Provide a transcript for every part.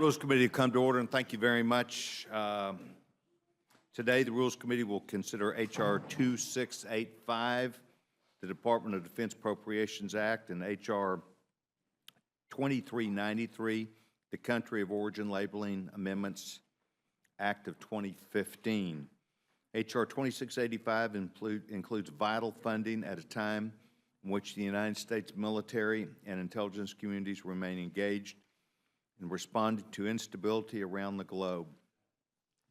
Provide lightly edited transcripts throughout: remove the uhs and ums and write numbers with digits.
Rules Committee come to order, and thank you very much. Today, the Rules Committee will consider H.R. 2685, the Department of Defense Appropriations Act, and H.R. 2393, the Country of Origin Labeling Amendments Act of 2015. H.R. 2685 includes vital funding at a time in which the United States military and intelligence communities remain engaged in responding to instability around the globe.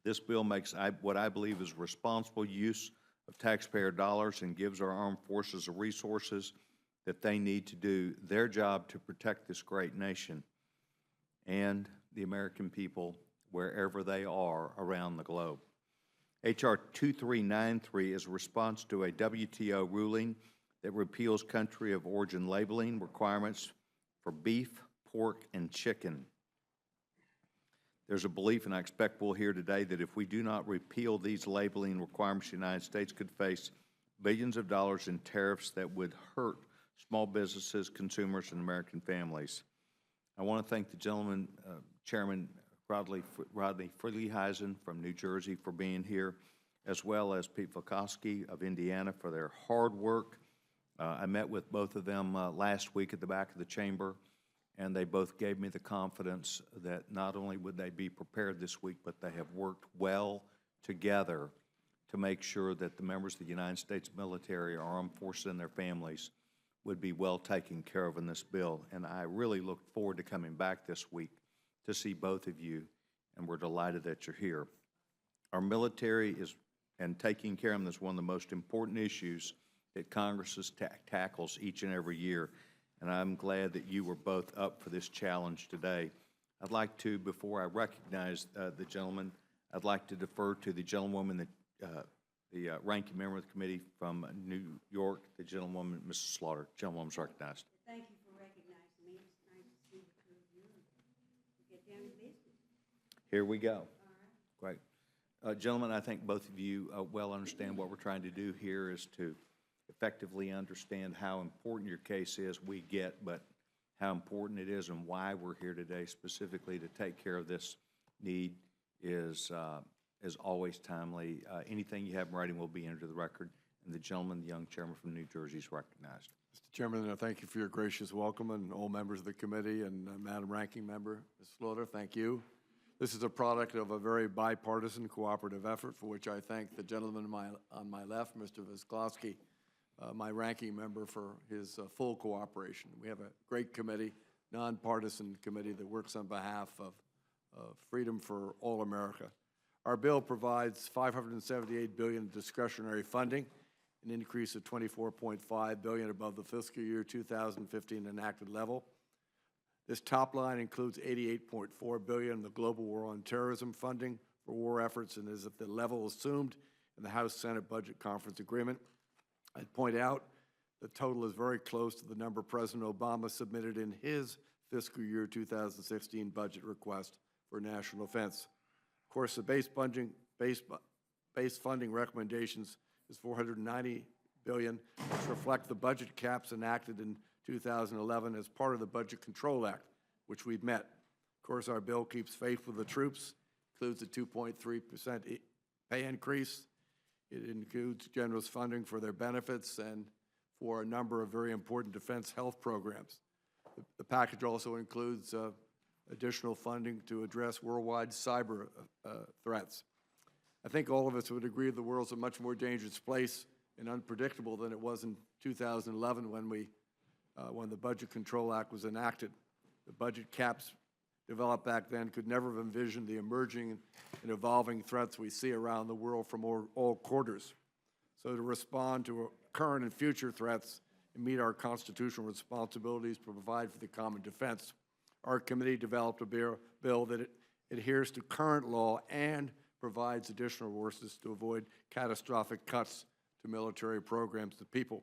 This bill makes what I believe is responsible use of taxpayer dollars and gives our armed forces the resources that they need to do their job to protect this great nation and the American people wherever they are around the globe. H.R. 2393 is a response to a WTO ruling that repeals country of origin labeling requirements for beef, pork, and chicken. There's a belief, and I expect we'll hear today, that if we do not repeal these labeling requirements, the United States could face billions of dollars in tariffs that would hurt small businesses, consumers, and American families. I want to thank the gentleman, Chairman Rodney Freelyheisen from New Jersey for being here, as well as Pete Volkowski of Indiana for their hard work. I met with both of them last week at the back of the chamber, and they both gave me the confidence that not only would they be prepared this week, but they have worked well together to make sure that the members of the United States military, our armed forces, and their families would be well taken care of in this bill. And I really look forward to coming back this week to see both of you, and we're delighted that you're here. Our military and taking care of them is one of the most important issues that Congress tackles each and every year. And I'm glad that you were both up for this challenge today. I'd like to, before I recognize the gentleman, I'd like to defer to the gentlewoman, the ranking member of the committee from New York, the gentlewoman, Mrs. Slaughter. Gentlewoman's recognized. Thank you for recognizing me. It's nice to see the two of you and get down to business. Here we go. All right. Great. Gentlemen, I think both of you well understand what we're trying to do here is to effectively understand how important your case is, we get, but how important it is and why we're here today specifically to take care of this need is always timely. Anything you have in writing will be entered to the record, and the gentleman, the young chairman from New Jersey, is recognized. Mr. Chairman, thank you for your gracious welcome, and all members of the committee, and Madam Ranking Member, Ms. Slaughter, thank you. This is a product of a very bipartisan cooperative effort for which I thank the gentleman on my left, Mr. Visklowski, my ranking member, for his full cooperation. We have a great committee, nonpartisan committee that works on behalf of freedom for all America. Our bill provides $578 billion discretionary funding, an increase of $24.5 billion above the fiscal year 2015 enacted level. This top line includes $88.4 billion in the global war on terrorism funding for war efforts and is at the level assumed in the House-Senate Budget Conference Agreement. I'd point out the total is very close to the number President Obama submitted in his fiscal year 2016 budget request for national defense. Of course, the base funding recommendations is $490 billion, which reflect the budget caps enacted in 2011 as part of the Budget Control Act, which we've met. Of course, our bill keeps faith with the troops, includes a 2.3% pay increase. It includes generous funding for their benefits and for a number of very important defense health programs. The package also includes additional funding to address worldwide cyber threats. I think all of us would agree the world's a much more dangerous place and unpredictable than it was in 2011 when the Budget Control Act was enacted. The budget caps developed back then could never have envisioned the emerging and evolving threats we see around the world from all quarters. So to respond to current and future threats and meet our constitutional responsibilities to provide for the common defense, our committee developed a bill that adheres to current law and provides additional resources to avoid catastrophic cuts to military programs to people.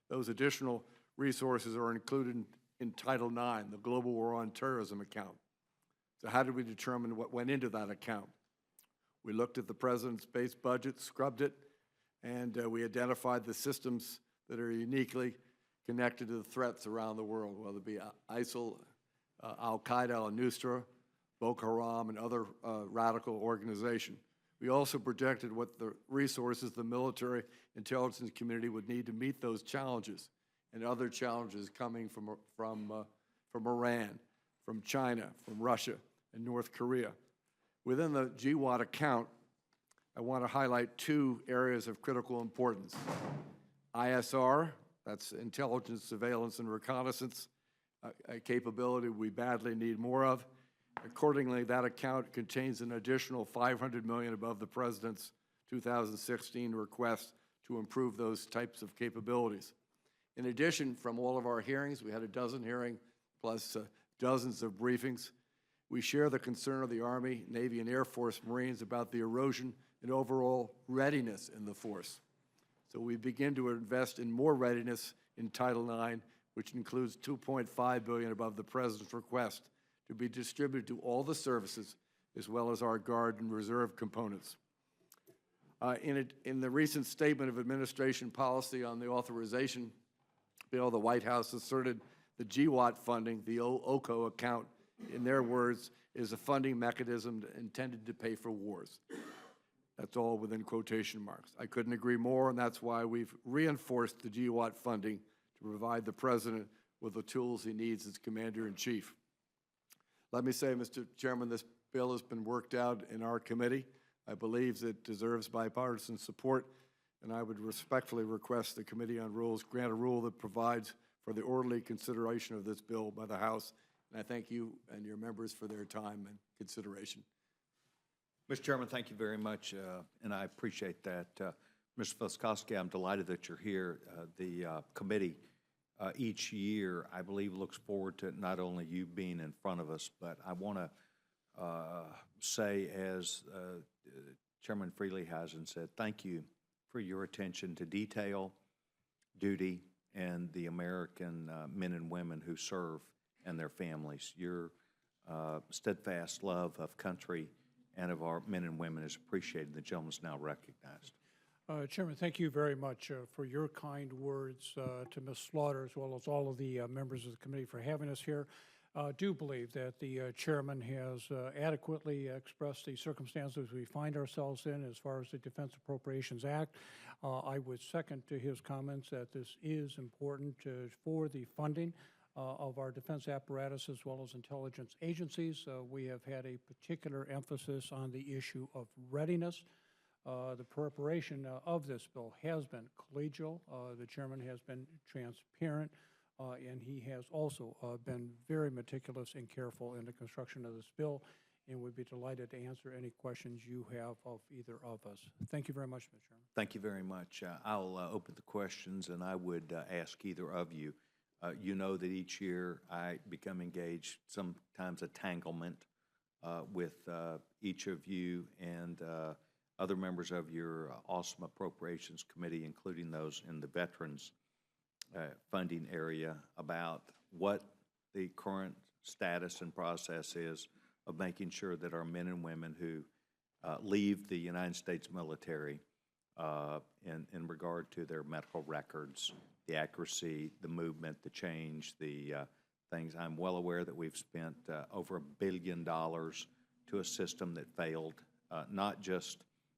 Those additional resources are included in Title IX, the Global War on Terrorism account. So how did we determine what went into that account? We looked at the President's base budget, scrubbed it, and we identified the systems that are uniquely connected to the threats around the world, whether it be ISIL, Al-Qaeda, Al-Nusra, Boko Haram, and other radical organization. We also projected what the resources the military intelligence community would need to meet those challenges and other challenges coming from Iran, from China, from Russia, and North Korea. Within the GWAT account, I want to highlight two areas of critical importance. ISR, that's intelligence, surveillance, and reconnaissance, a capability we badly need more of. Accordingly, that account contains an additional $500 million above the President's 2016 request to improve those types of capabilities. In addition, from all of our hearings, we had a dozen hearings plus dozens of briefings. We share the concern of the Army, Navy, and Air Force Marines about the erosion and overall readiness in the force. So we begin to invest in more readiness in Title IX, which includes $2.5 billion above the President's request to be distributed to all the services, as well as our Guard and Reserve components. In the recent statement of administration policy on the authorization bill, the White House asserted the GWAT funding, the OCO account, in their words, is a funding mechanism intended to pay for wars. That's all within quotation marks. I couldn't agree more, and that's why we've reinforced the GWAT funding to provide the President with the tools he needs as Commander-in-Chief. Let me say, Mr. Chairman, this bill has been worked out in our committee. I believe it deserves bipartisan support, and I would respectfully request the Committee on Rules grant a rule that provides for the orderly consideration of this bill by the House. And I thank you and your members for their time and consideration. Mr. Chairman, thank you very much, and I appreciate that. Mr. Voskowski, I'm delighted that you're here. The committee each year, I believe, looks forward to not only you being in front of us, but I want to say, as Chairman Freelyhausen said, thank you for your attention to detail, duty, and the American men and women who serve and their families. Your steadfast love of country and of our men and women is appreciated. The gentleman is now recognized. Chairman, thank you very much for your kind words to Ms. Slaughter, as well as all of the members of the committee for having us here. Do believe that the chairman has adequately expressed the circumstances we find ourselves in as far as the Defense Appropriations Act. I would second to his comments that this is important for the funding of our defense apparatus as well as intelligence agencies. We have had a particular emphasis on the issue of readiness. The preparation of this bill has been collegial. The chairman has been transparent, and he has also been very meticulous and careful in the construction of this bill, and would be delighted to answer any questions you have of either of us. Thank you very much, Mr. Chairman. Thank you very much. I'll open the questions, and I would ask either of you. You know that each year I become engaged, sometimes entanglement, with each of you and other members of your awesome Appropriations Committee, including those in the Veterans funding area, about what the current status and process is of making sure that our men and women who leave the United States military in regard to their medical records, the accuracy, the movement, the change, the things. I'm well aware that we've spent over $1 billion to a system that failed, not just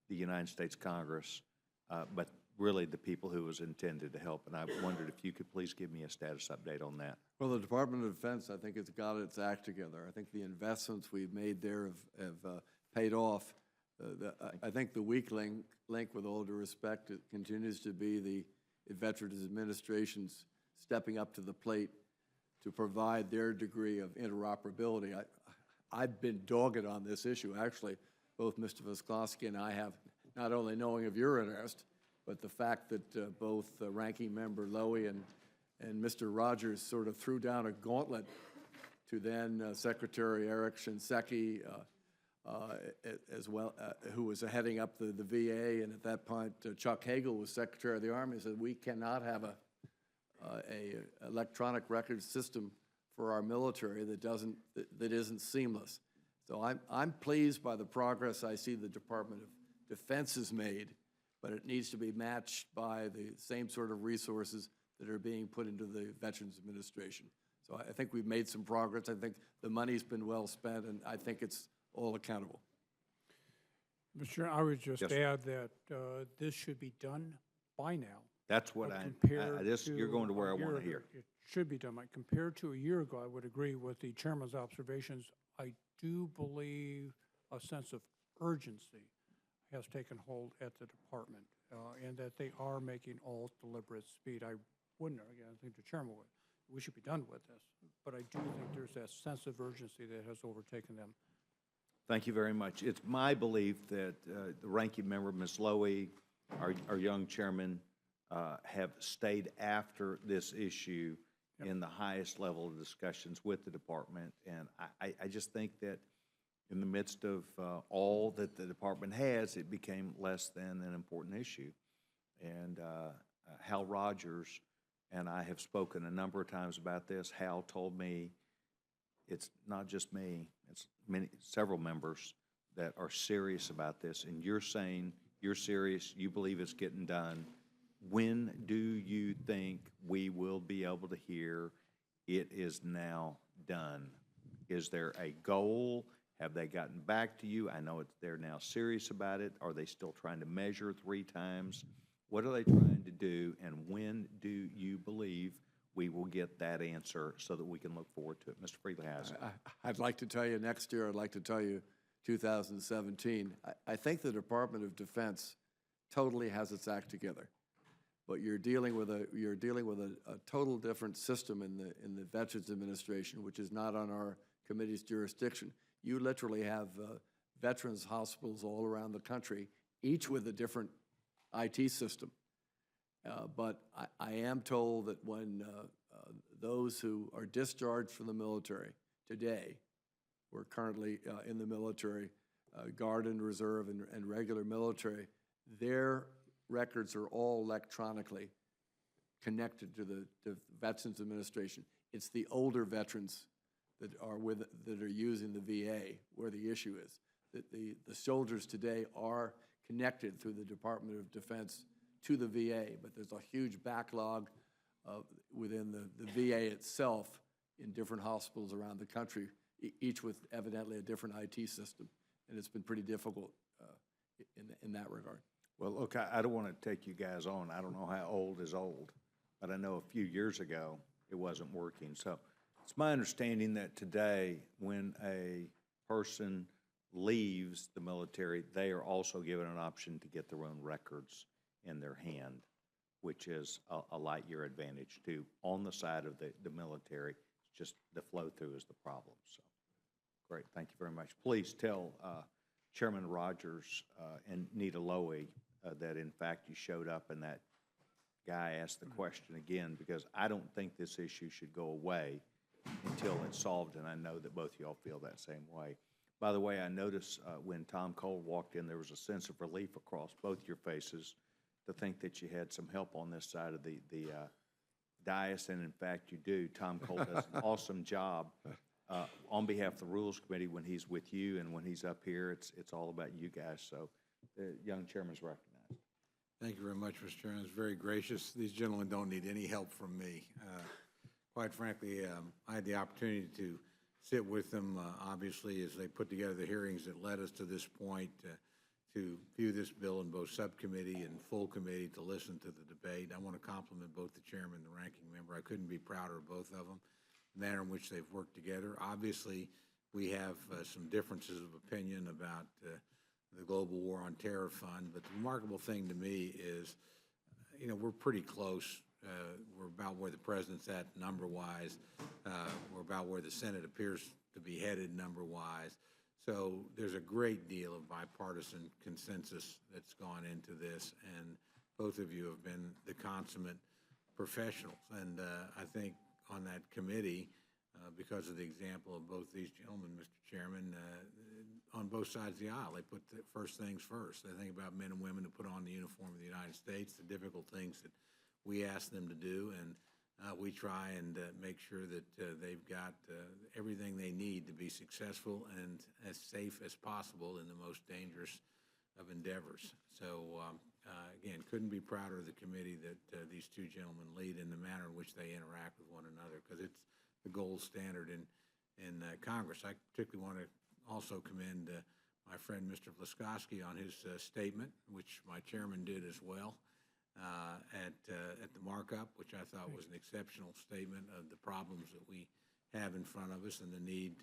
the United States Congress, but really the people who was intended to help. And I wondered if you could please give me a status update on that. Well, the Department of Defense, I think, has got its act together. I think the investments we've made there have paid off. I think the weak link, with all due respect, it continues to be the Veterans Administration's stepping up to the plate to provide their degree of interoperability. I've been dogged on this issue. Actually, both Mr. Voskowski and I have, not only knowing of your interest, but the fact that both Ranking Member Lowy and Mr. Rogers sort of threw down a gauntlet to then Secretary Eric Shinseki, as well, who was heading up the VA, and at that point Chuck Hagel was Secretary of the Army. Said we cannot have a electronic record system for our military that isn't seamless. So I'm pleased by the progress I see the Department of Defense has made, but it needs to be matched by the same sort of resources that are being put into the Veterans Administration. So I think we've made some progress. I think the money's been well spent, and I think it's all accountable. Mr. Chairman, I would just Yes, sir. add that this should be done by now. That's what Compared you're going to where a I want year to hear. ago. It should be done. Compared to a year ago, I would agree with the chairman's observations. I do believe a sense of urgency has taken hold at the department, and that they are making all deliberate speed. I wouldn't, again, I think the chairman would. We should be done with this, but I do think there's that sense of urgency that has overtaken them. Thank you very much. It's my belief that the ranking member, Ms. Lowy, our young chairman, have stayed after this issue in the highest level of discussions with the department. And I just think that in the midst of all that the department has, it became less than an important issue. And Hal Rogers and I have spoken a number of times about this. Hal told me it's not just me, it's several members that are serious about this. And you're saying you're serious, you believe it's getting done. When do you think we will be able to hear it is now done? Is there a goal? Have they gotten back to you? I know they're now serious about it. Are they still trying to measure 3 times? What are they trying to do? And when do you believe we will get that answer so that we can look forward to it? Mr. Freeley. I'd like to tell you next year, I'd like to tell you 2017. I think the Department of Defense totally has its act together. But you're dealing with a total different system in the Veterans Administration, which is not on our committee's jurisdiction. You literally have veterans hospitals all around the country, each with a different IT system. But I am told that when those who are discharged from the military today, we're currently in the military, Guard and Reserve and regular military, their records are all electronically connected to the Veterans Administration. It's the older veterans that are using the VA where the issue is. That the soldiers today are connected through the Department of Defense to the VA, but there's a huge backlog within the VA itself in different hospitals around the country, each with evidently a different IT system, and it's been pretty difficult in that regard. Well, look, I don't want to take you guys on. I don't know how old is old, but I know a few years ago it wasn't working. So it's my understanding that today, when a person leaves the military, they are also given an option to get their own records in their hand, which is a light year advantage too. On the side of the military, it's just the flow through is the problem. So great, thank you very much. Please tell Chairman Rogers and Nita Lowy that in fact you showed up and that guy asked the question again, because I don't think this issue should go away until it's solved, and I know that both of y'all feel that same way. By the way, I noticed when Tom Cole walked in, there was a sense of relief across both your faces to think that you had some help on this side of the dais, and in fact you do. Tom Cole does an awesome job on behalf of the Rules Committee when he's with you, and when he's up here, it's all about you guys. So the young chairman's recognized. Thank you very much, Mr. Chairman. It's very gracious. These gentlemen don't need any help from me. Quite frankly, I had the opportunity to sit with them, obviously, as they put together the hearings that led us to this point, to view this bill in both subcommittee and full committee, to listen to the debate. I want to compliment both the chairman and the ranking member. I couldn't be prouder of both of them, the manner in which they've worked together. Obviously, we have some differences of opinion about the Global War on Terror Fund, but the remarkable thing to me is, you know, we're pretty close. We're about where the president's at number-wise. We're about where the Senate appears to be headed number-wise. So there's a great deal of bipartisan consensus that's gone into this, and both of you have been the consummate professionals. And I think on that committee, because of the example of both these gentlemen, Mr. Chairman, on both sides of the aisle, they put the first things first. They think about men and women who put on the uniform of the United States, the difficult things that we ask them to do, and we try and make sure that they've got everything they need to be successful and as safe as possible in the most dangerous of endeavors. So again, couldn't be prouder of the committee that these two gentlemen lead, in the manner in which they interact with one another, because the gold standard in Congress. I particularly want to also commend my friend Mr. Vliskowski on his statement, which my chairman did as well, at the markup, which I thought was an exceptional statement of the problems that we have in front of us and the need,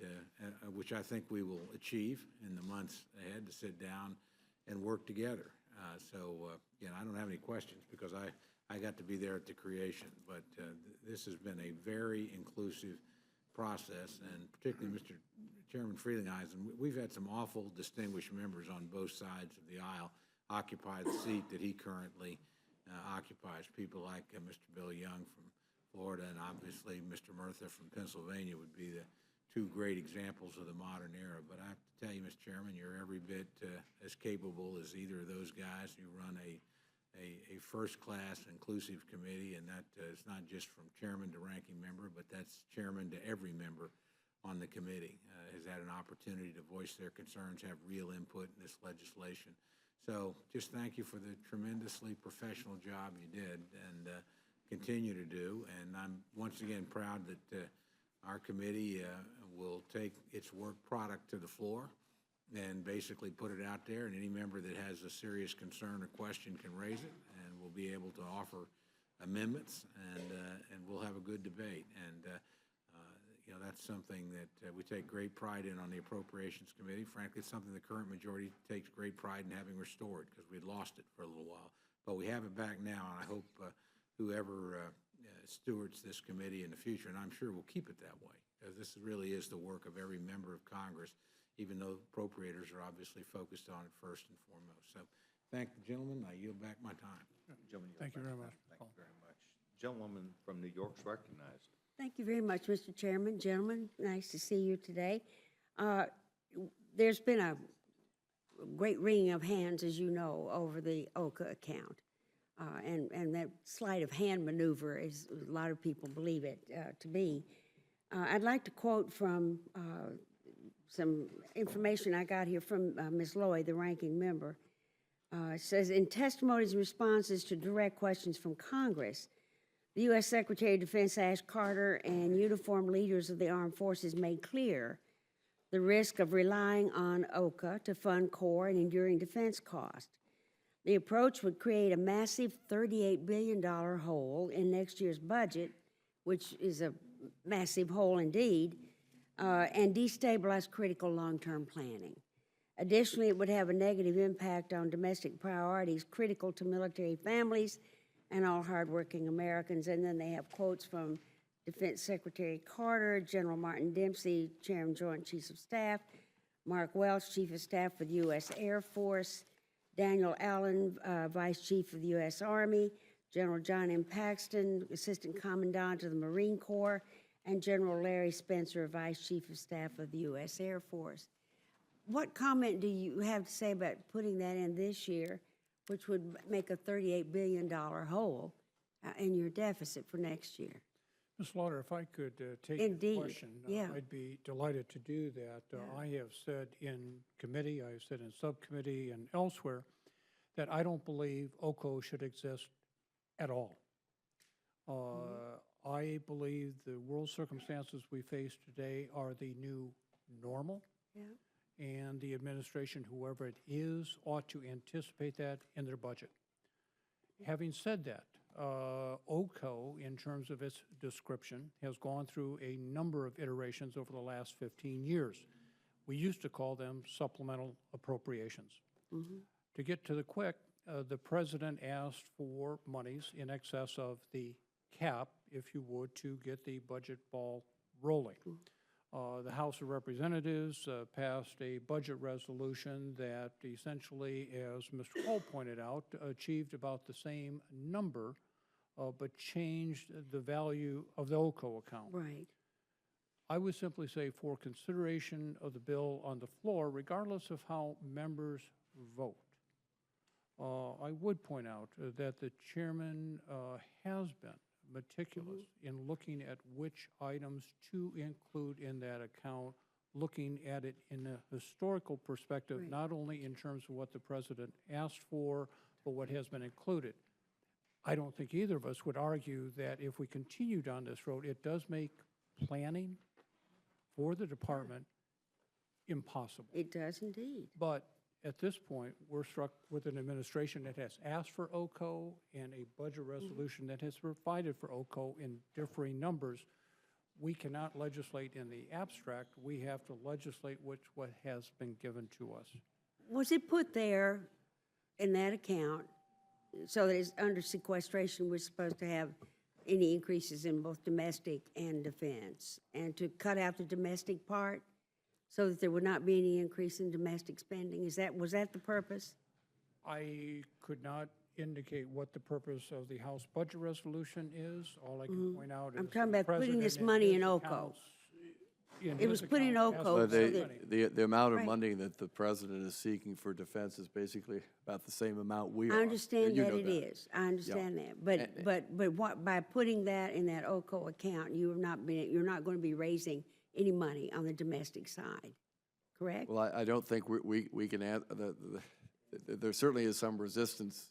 which I think we will achieve in the months ahead, to sit down and work together. Again, I don't have any questions because I got to be there at the creation, but this has been a very inclusive process, and particularly Mr. Chairman Frelinghuysen, we've had some awful distinguished members on both sides of the aisle occupy the seat that he currently occupies. People like Mr. Bill Young from Florida and obviously Mr. Murtha from Pennsylvania would be the two great examples of the modern era. But I have to tell you, Mr. Chairman, you're every bit as capable as either of those guys. You run a first-class inclusive committee, and that is not just from chairman to ranking member, but that's chairman to every member on the committee has had an opportunity to voice their concerns, have real input in this legislation. So just thank you for the tremendously professional job you did and continue to do. And I'm once again proud that our committee will take its work product to the floor and basically put it out there, and any member that has a serious concern or question can raise it, and we'll be able to offer amendments, and we'll have a good debate. And you know, that's something that we take great pride in on the Appropriations Committee. Frankly, it's something the current majority takes great pride in having restored, because we'd lost it for a little while. But we have it back now, and I hope whoever stewards this committee in the future, and I'm sure we'll keep it that way, because this really is the work of every member of Congress, even though appropriators are obviously focused on it first and foremost. So thank the gentleman. I yield back my time. Gentleman, Thank you very much. Thank you very much. Gentlewoman from New York is recognized. Thank you very much, Mr. Chairman. Gentlemen, nice to see you today. There's been a great wringing of hands, as you know, over the OCA account. And that sleight of hand maneuver, is a lot of people believe it to be. I'd like to quote from some information I got here from Ms. Lloyd, the ranking member. It says, in testimonies and responses to direct questions from Congress, the U.S. Secretary of Defense Ash Carter and uniformed leaders of the armed forces made clear the risk of relying on OCA to fund core and enduring defense costs. The approach would create a massive $38 billion hole in next year's budget, which is a massive hole indeed, and destabilize critical long-term planning. Additionally, it would have a negative impact on domestic priorities critical to military families and all hardworking Americans. And then they have quotes from Defense Secretary Carter, General Martin Dempsey, Chairman Joint Chiefs of Staff, Mark Welch, Chief of Staff for the U.S. Air Force, Daniel Allen, Vice Chief of the U.S. Army, General John M. Paxton, Assistant Commandant of the Marine Corps, and General Larry Spencer, Vice Chief of Staff of the U.S. Air Force. What comment do you have to say about putting that in this year, which would make a $38 billion hole in your deficit for next year? Ms. Slaughter, if I could take Indeed. your question, Yeah. I'd be delighted to do that. I have said in committee, I have said in subcommittee and elsewhere, that I don't believe OCO should exist at all. I believe the world circumstances we face today are the new normal. Yeah. And the administration, whoever it is, ought to anticipate that in their budget. Having said that, OCO, in terms of its description, has gone through a number of iterations over the last 15 years. We used to call them supplemental appropriations. To get to the quick, the president asked for monies in excess of the cap, if you would, to get the budget ball rolling. The House of Representatives passed a budget resolution that essentially, as Mr. Hall pointed out, achieved about the same number, but changed the value of the OCO account. Right. I would simply say, for consideration of the bill on the floor, regardless of how members vote, I would point out that the chairman has been meticulous in looking at which items to include in that account, looking at it in a historical perspective, Right. not only in terms of what the president asked for, but what has been included. I don't think either of us would argue that if we continue down this road, it does make planning for the department impossible. It does indeed. But at this point, we're struck with an administration that has asked for OCO and a budget resolution that has provided for OCO in differing numbers. We cannot legislate in the abstract. We have to legislate what has been given to us. Was it put there in that account so that it's under sequestration, we're supposed to have any increases in both domestic and defense? And to cut out the domestic part so that there would not be any increase in domestic spending? Was that the purpose? I could not indicate what the purpose of the House budget resolution is. All I can point out is. I'm talking the about putting this president money his in OCO. accounts- in It was his put in account OCO asked so for that- money. The amount of Right. money that the president is seeking for defense is basically about the same amount we are. I understand You that know it is. I understand that. And- But what, by putting that in that OCO account, you're not going to be raising any money on the domestic side, correct? Well, I don't think we can add, there certainly is some resistance,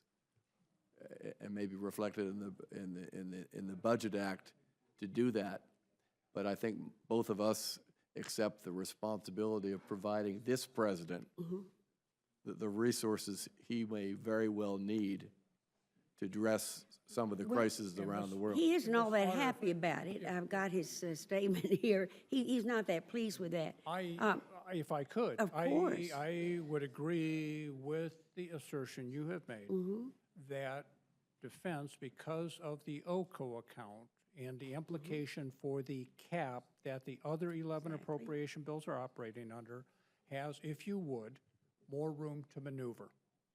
and maybe reflected in the Budget Act to do that. But I think both of us accept the responsibility of providing this president the resources he may very well need to address some of the crises around the world. He isn't all that happy about it. I've got his statement here. He's not that pleased with that. If I could. Of course. I would agree with the assertion you have made that defense, because of the OCO account and the implication for the cap that the other 11 appropriation bills are operating under, has, if you would, more room to maneuver.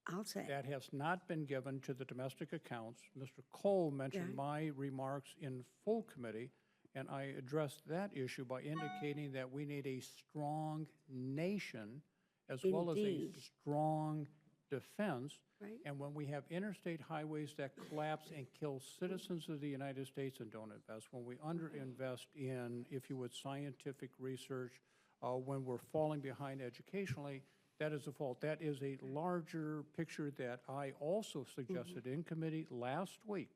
I'll say. That has not been given to the domestic accounts. Mr. Cole mentioned Yeah. my remarks in full committee, and I addressed that issue by indicating that we need a strong nation as well as a Indeed. strong defense. Right. And when we have interstate highways that collapse and kill citizens of the United States and don't invest, when we underinvest in, if you would, scientific research, when we're falling behind educationally, that is a fault. That is a larger picture that I also suggested in committee last week,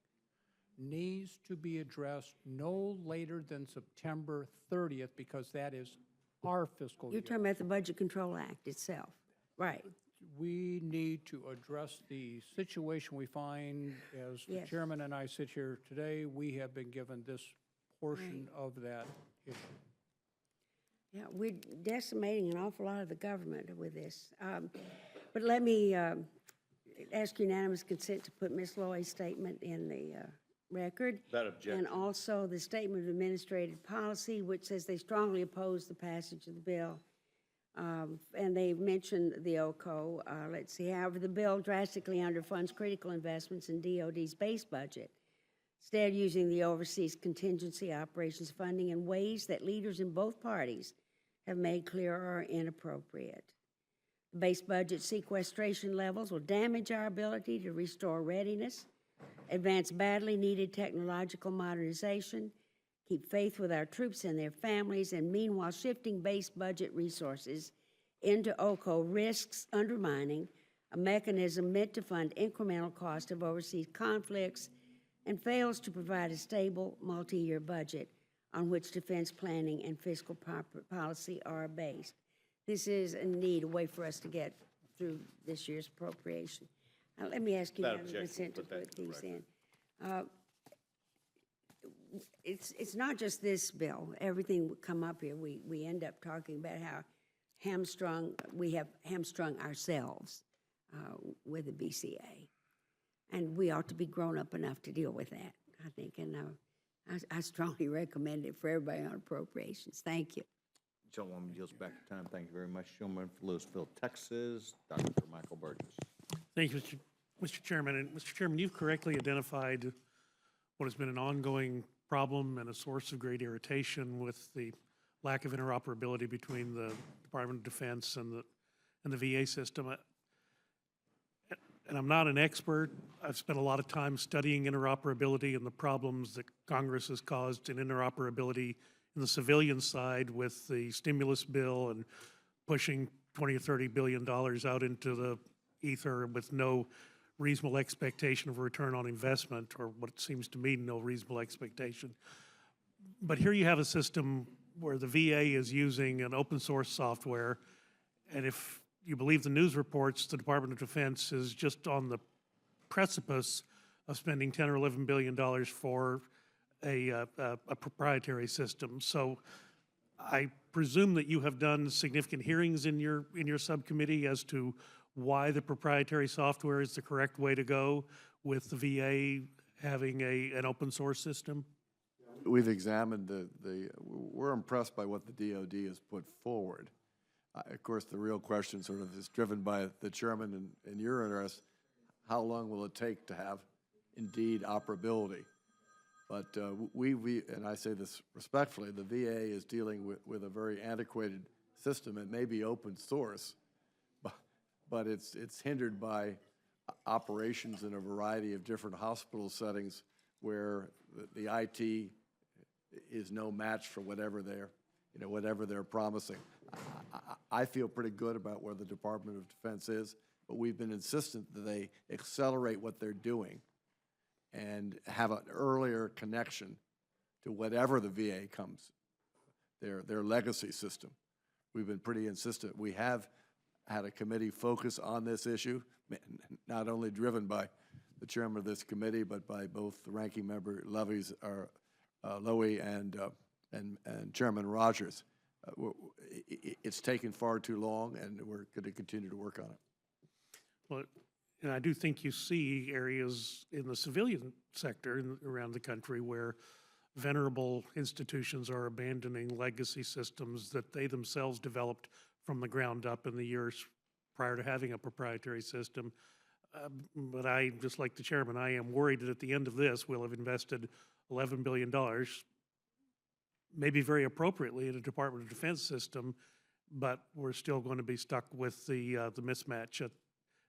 needs to be addressed no later than September 30th, because that is our fiscal year. You're talking about the Budget Control Act itself, right? We need to address the situation we find as the Yes. chairman and I sit here today. We have been given this portion of that issue. Yeah, we're decimating an awful lot of the government with this. But let me ask unanimous consent to put Ms. Loy's statement in the record. Without objection. And also the statement of administrative policy, which says they strongly oppose the passage of the bill. And they've mentioned the OCO. Let's see, however, the bill drastically underfunds critical investments in DOD's base budget, instead using the overseas contingency operations funding in ways that leaders in both parties have made clear are inappropriate. Base budget sequestration levels will damage our ability to restore readiness, advance badly needed technological modernization, keep faith with our troops and their families, and meanwhile shifting base budget resources into OCO risks undermining a mechanism meant to fund incremental cost of overseas conflicts and fails to provide a stable multi-year budget on which defense planning and fiscal policy are based. This is indeed a way for us to get through this year's appropriation. Let me ask you Without now, objection, consent to put that put to the these in. It's not just this bill. Everything would come up here, we end up talking about how we have hamstrung ourselves with the BCA. And we ought to be grown up enough to deal with that, I think. And I strongly recommend it for everybody on appropriations. Thank you. Gentlewoman yields back the time. Thank you very much. Gentleman from Louisville, Texas, Dr. Michael Burgess. Thank you, Mr. Chairman. And Mr. Chairman, you've correctly identified what has been an ongoing problem and a source of great irritation with the lack of interoperability between the Department of Defense and the VA system. And I'm not an expert. I've spent a lot of time studying interoperability and the problems that Congress has caused in interoperability in the civilian side with the stimulus bill and pushing $20 or $30 billion out into the ether with no reasonable expectation of return on investment, or what seems to me no reasonable expectation. But here you have a system where the VA is using an open source software, and if you believe the news reports, the Department of Defense is just on the precipice of spending 10 or 11 billion dollars for a proprietary system. So I presume that you have done significant hearings in your subcommittee as to why the proprietary software is the correct way to go with the VA having an open source system? We've examined we're impressed by what the DOD has put forward. Of course, the real question sort of is driven by the chairman and your interest. How long will it take to have indeed operability? But and I say this respectfully, the VA is dealing with a very antiquated system. It may be open source, but it's hindered by operations in a variety of different hospital settings where the IT is no match for whatever they're promising. I feel pretty good about where the Department of Defense is, but we've been insistent that they accelerate what they're doing and have an earlier connection to whatever the VA comes, their legacy system. We've been pretty insistent. We have had a committee focus on this issue, not only driven by the chairman of this committee, but by both the ranking member Lowy and Chairman Rogers. It's taken far too long, and we're going to continue to work on it. Well, and I do think you see areas in the civilian sector around the country where venerable institutions are abandoning legacy systems that they themselves developed from the ground up in the years prior to having a proprietary system. But I, just like the chairman, I am worried that at the end of this, we'll have invested $11 billion, maybe very appropriately, in a Department of Defense system, but we're still going to be stuck with the mismatch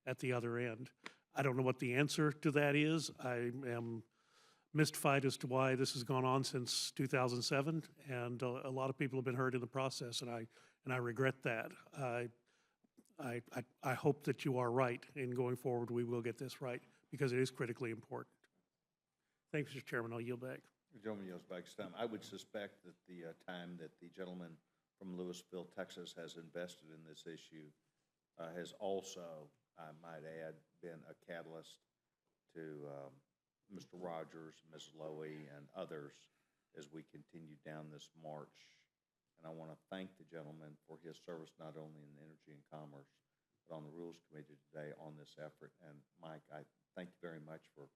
at the other end. I don't know what the answer to that is. I am mystified as to why this has gone on since 2007, and a lot of people have been hurt in the process, and I regret that. I hope that you are right, and going forward we will get this right, because it is critically important. Thanks, Mr. Chairman. I'll yield back. The gentleman yields back his time. I would suspect that the time that the gentleman from Louisville, Texas, has invested in this issue has also, I might add, been a catalyst to Mr. Rogers, Ms. Lowy, and others as we continue down this march. And I want to thank the gentleman for his service not only in Energy and Commerce, but on the Rules Committee today on this effort. And Mike, I thank you very much for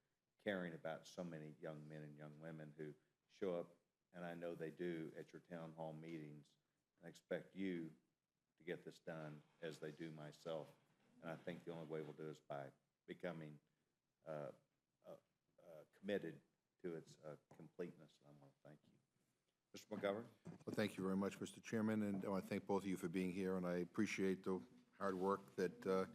caring about so many young men and young women who show up, and I know they do, at your town hall meetings. And I expect you to get this done as they do myself. And I think the only way we'll do is by becoming committed to its completeness. And I want to thank you. Mr. McGovern? Well, thank you very much, Mr. Chairman, and I want to thank both of you for being here, and I appreciate the hard work that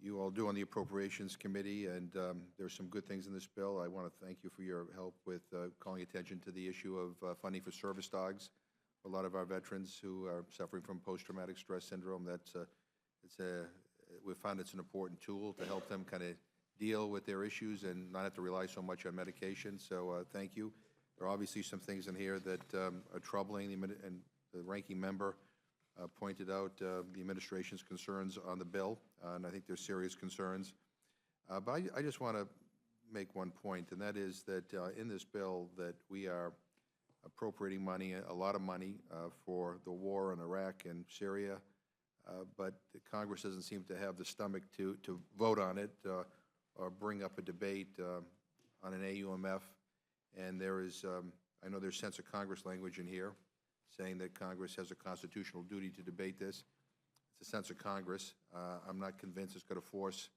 you all do on the Appropriations Committee, and there's some good things in this bill. I want to thank you for your help with calling attention to the issue of funding for service dogs. A lot of our veterans who are suffering from post-traumatic stress syndrome, we found it's an important tool to help them kind of deal with their issues and not have to rely so much on medication, so thank you. There are obviously some things in here that are troubling, and the ranking member pointed out the administration's concerns on the bill, and I think they're serious concerns. But I just want to make one point, and that is that in this bill that we are appropriating money, a lot of money, for the war in Iraq and Syria, but the Congress doesn't seem to have the stomach to vote on it or bring up a debate on an AUMF. And there is, I know there's sense of Congress language in here saying that Congress has a constitutional duty to debate this. It's a sense of Congress. I'm not convinced it's going to force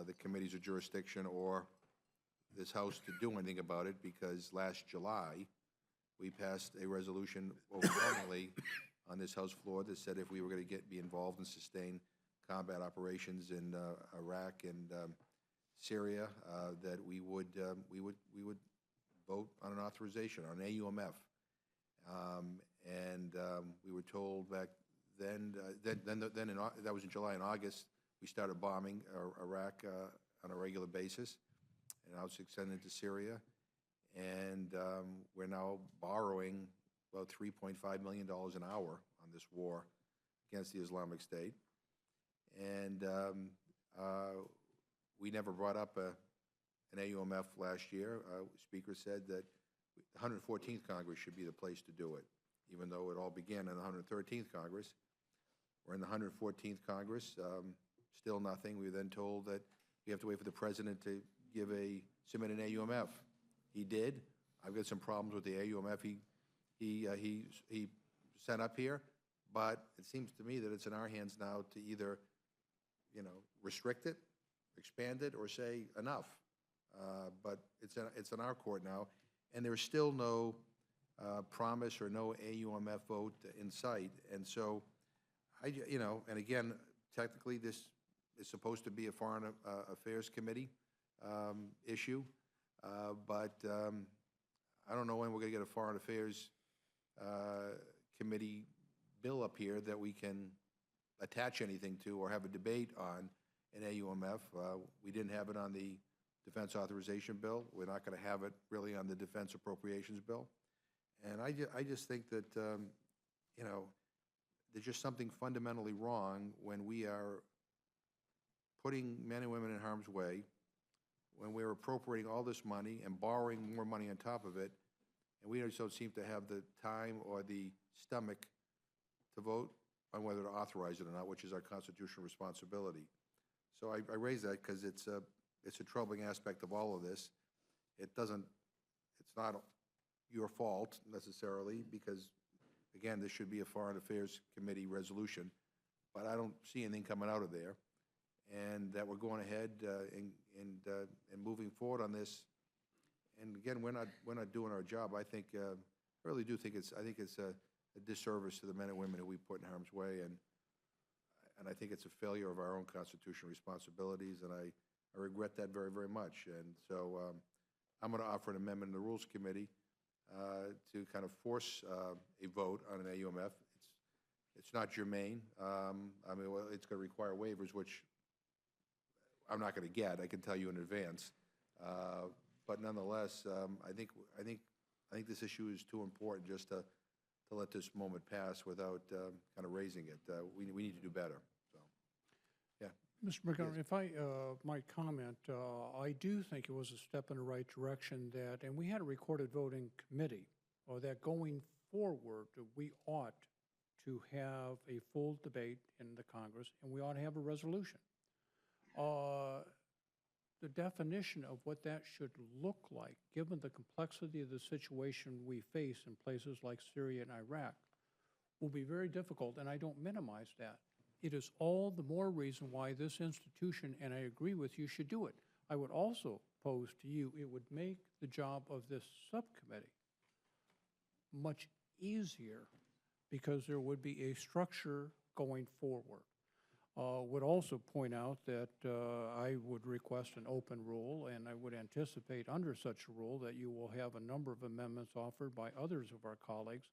the committees of jurisdiction or this House to do anything about it, because last July we passed a resolution overwhelmingly on this House floor that said if we were going to be involved in sustained combat operations in Iraq and Syria, that we would vote on an authorization, on an AUMF. We were told back then, that was in July and August, we started bombing Iraq on a regular basis, and now it's extended to Syria. And we're now borrowing about $3.5 million an hour on this war against the Islamic State. And we never brought up an AUMF last year. Speaker said that the 114th Congress should be the place to do it, even though it all began in the 113th Congress. We're in the 114th Congress, still nothing. We were then told that we have to wait for the president to submit an AUMF. He did. I've got some problems with the AUMF he sent up here, but it seems to me that it's in our hands now to either, restrict it, expand it, or say enough. But it's in our court now, and there's still no promise or no AUMF vote in sight. And so, and again, technically this is supposed to be a Foreign Affairs Committee issue, but I don't know when we're going to get a Foreign Affairs Committee bill up here that we can attach anything to or have a debate on in AUMF. We didn't have it on the Defense Authorization Bill. We're not going to have it really on the Defense Appropriations Bill. And I just think that, there's just something fundamentally wrong when we are putting men and women in harm's way, when we're appropriating all this money and borrowing more money on top of it, and we just don't seem to have the time or the stomach to vote on whether to authorize it or not, which is our constitutional responsibility. So I raise that because it's a troubling aspect of all of this. It's not your fault necessarily, because again, this should be a Foreign Affairs Committee resolution, but I don't see anything coming out of there. And that we're going ahead and moving forward on this. And again, we're not doing our job. I really do think it's a disservice to the men and women who we put in harm's way, and I think it's a failure of our own constitutional responsibilities, and I regret that very, very much. And so I'm going to offer an amendment in the Rules Committee to kind of force a vote on an AUMF. It's not germane. Well, it's going to require waivers, which I'm not going to get. I can tell you in advance. But nonetheless, I think this issue is too important just to let this moment pass without kind of raising it. We need to do better. So, yeah. Mr. Montgomery, if I might comment, I do think it was a step in the right direction and we had a recorded vote in committee, that going forward, we ought to have a full debate in the Congress, and we ought to have a resolution. The definition of what that should look like, given the complexity of the situation we face in places like Syria and Iraq, will be very difficult, and I don't minimize that. It is all the more reason why this institution, and I agree with you, should do it. I would also pose to you, it would make the job of this subcommittee much easier because there would be a structure going forward. Would also point out that I would request an open rule, and I would anticipate under such a rule that you will have a number of amendments offered by others of our colleagues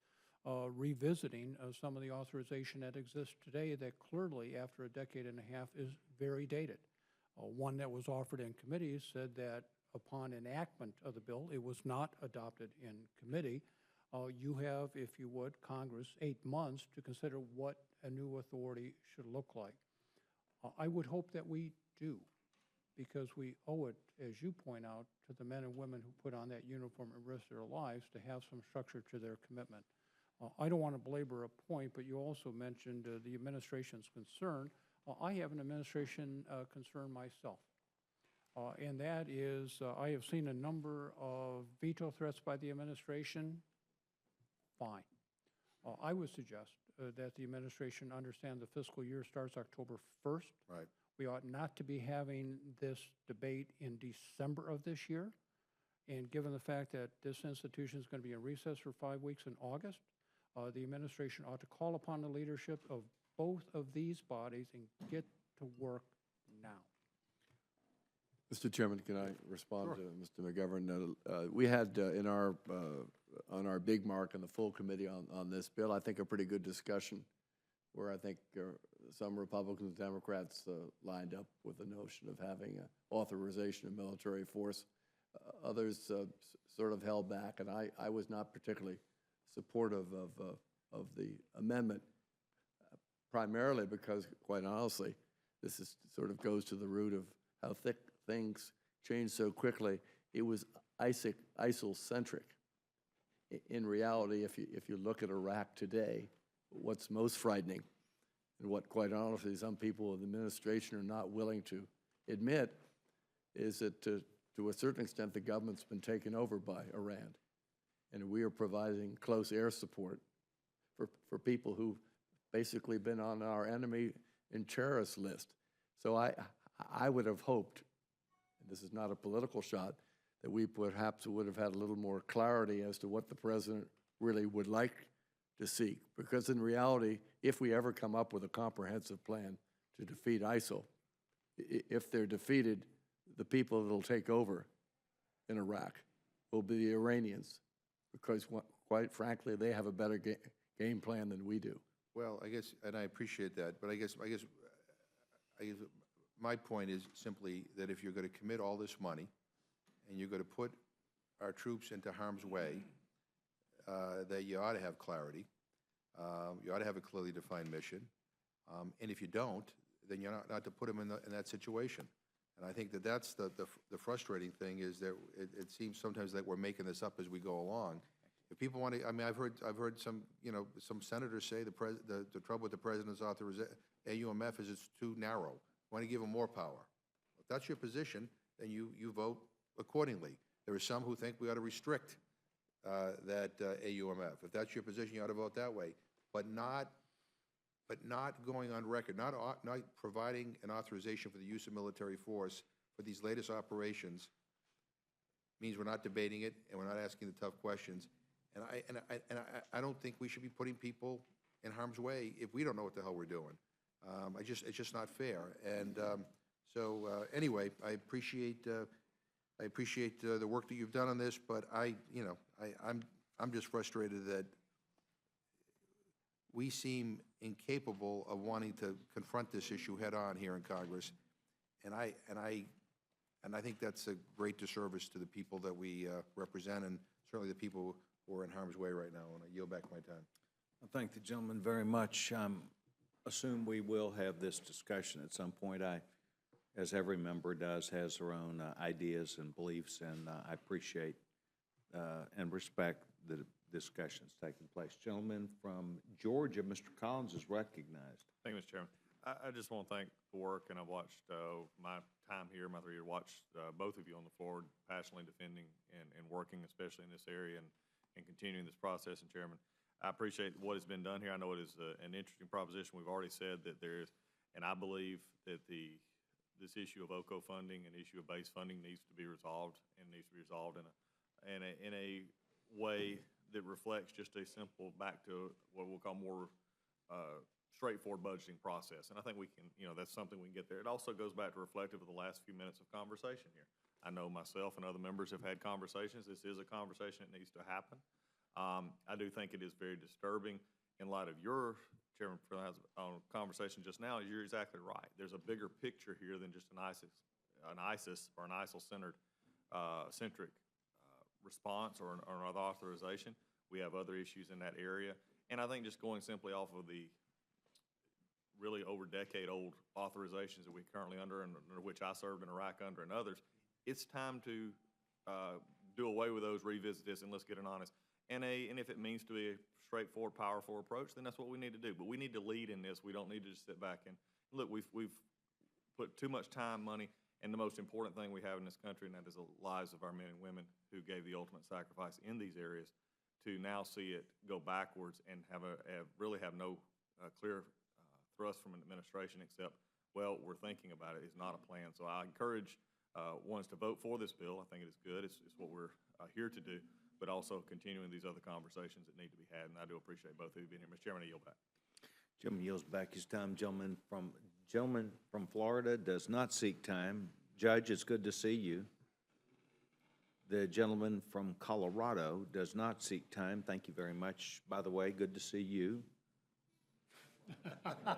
revisiting some of the authorization that exists today that clearly, after a decade and a half, is very dated. One that was offered in committee said that upon enactment of the bill, it was not adopted in committee. You have, if you would, Congress, 8 months to consider what a new authority should look like. I would hope that we do, because we owe it, as you point out, to the men and women who put on that uniform and risk their lives to have some structure to their commitment. I don't want to belabor a point, but you also mentioned the administration's concern. I have an administration concern myself, and that is I have seen a number of veto threats by the administration. Fine. I would suggest that the administration understand the fiscal year starts October 1st. Right. We ought not to be having this debate in December of this year. And given the fact that this institution is going to be in recess for 5 weeks in August, the administration ought to call upon the leadership of both of these bodies and get to work now. Mr. Chairman, can I respond to Mr. McGovern? We had on our big mark in the full committee on this bill, I think a pretty good discussion where I think some Republicans and Democrats lined up with the notion of having authorization of military force. Others sort of held back, and I was not particularly supportive of the amendment, primarily because, quite honestly, this is sort of goes to the root of how thick things change so quickly. It was ISIL-centric. In reality, if you look at Iraq today, what's most frightening, and what, quite honestly, some people in the administration are not willing to admit, is that to a certain extent, the government's been taken over by Iran, and we are providing close air support for people who've basically been on our enemy and terrorist list. So I would have hoped, and this is not a political shot, that we perhaps would have had a little more clarity as to what the president really would like to seek. Because in reality, if we ever come up with a comprehensive plan to defeat ISIL, if they're defeated, the people that'll take over in Iraq will be the Iranians, because quite frankly, they have a better game plan than we do. Well, I guess, and I appreciate that, but I guess my point is simply that if you're going to commit all this money and you're going to put our troops into harm's way, that you ought to have clarity. You ought to have a clearly defined mission. And if you don't, then you're not to put them in that situation. And I think that that's the frustrating thing, is that it seems sometimes that we're making this up as we go along. If people want to, I mean, I've heard some, some senators say the trouble with the president's authorization, AUMF, is it's too narrow. Want to give them more power. If that's your position, then you vote accordingly. There are some who think we ought to restrict that AUMF. If that's your position, you ought to vote that way. But not going on record, not providing an authorization for the use of military force for these latest operations means we're not debating it and we're not asking the tough questions. And I don't think we should be putting people in harm's way if we don't know what the hell we're doing. It's just not fair. And anyway, I appreciate the work that you've done on this, but I'm just frustrated that we seem incapable of wanting to confront this issue head on here in Congress, and I think that's a great disservice to the people that we represent, and certainly the people who are in harm's way right now. And I yield back my time. I thank the gentleman very much. Assume we will have this discussion at some point. As every member does, has their own ideas and beliefs, and I appreciate and respect the discussions taking place. Gentleman from Georgia, Mr. Collins, is recognized. Thank you, Mr. Chairman. I just want to thank the work, and I've watched my time here, my 3 years, watched both of you on the floor passionately defending and working, especially in this area, and continuing this process. And Chairman, I appreciate what has been done here. I know it is an interesting proposition. We've already said that there is, and I believe that this issue of OCO funding and issue of base funding needs to be resolved, and needs to be resolved in a way that reflects just a simple back to what we'll call more straightforward budgeting process. And I think we can, that's something we can get there. It also goes back to reflective of the last few minutes of conversation here. I know myself and other members have had conversations. This is a conversation that needs to happen. I do think it is very disturbing in light of your, Chairman, conversation just now. You're exactly right. There's a bigger picture here than just an ISIS or an ISIL-centered centric response or an authorization. We have other issues in that area. And I think just going simply off of the really over decade-old authorizations that we're currently under, and under which I served in Iraq under, and others, it's time to do away with those, revisit this, and let's get an honest. And if it means to be a straightforward, powerful approach, then that's what we need to do. But we need to lead in this. We don't need to just sit back and look. We've put too much time, money, and the most important thing we have in this country, and that is the lives of our men and women who gave the ultimate sacrifice in these areas, to now see it go backwards and really have no clear thrust from an administration except, well, we're thinking about it, is not a plan. So I encourage ones to vote for this bill. I think it is good. It's what we're here to do, but also continuing these other conversations that need to be had. And I do appreciate both of you being here. Mr. Chairman, I yield back. Gentleman yields back his time. Gentleman from Florida does not seek time. Judge, it's good to see you. The gentleman from Colorado does not seek time. Thank you very much. By the way, good to see you.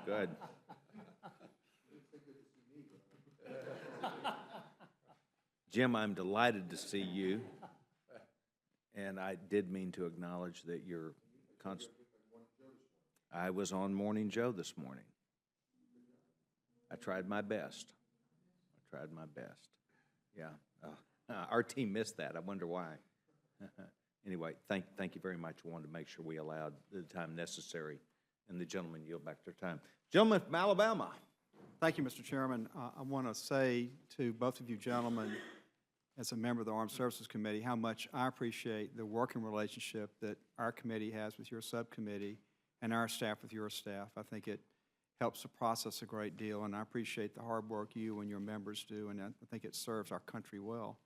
Good. Jim, I'm delighted to see you. And I did mean to acknowledge that you're I was on Morning Joe this morning. I tried my best. Yeah. Our team missed that. I wonder why. Anyway, thank you very much. I wanted to make sure we allowed the time necessary, and the gentlemen yield back their time. Gentleman from Alabama. Thank you, Mr. Chairman. I want to say to both of you gentlemen, as a member of the Armed Services Committee, how much I appreciate the working relationship that our committee has with your subcommittee and our staff with your staff. I think it helps the process a great deal, and I appreciate the hard work you and your members do, and I think it serves our country well.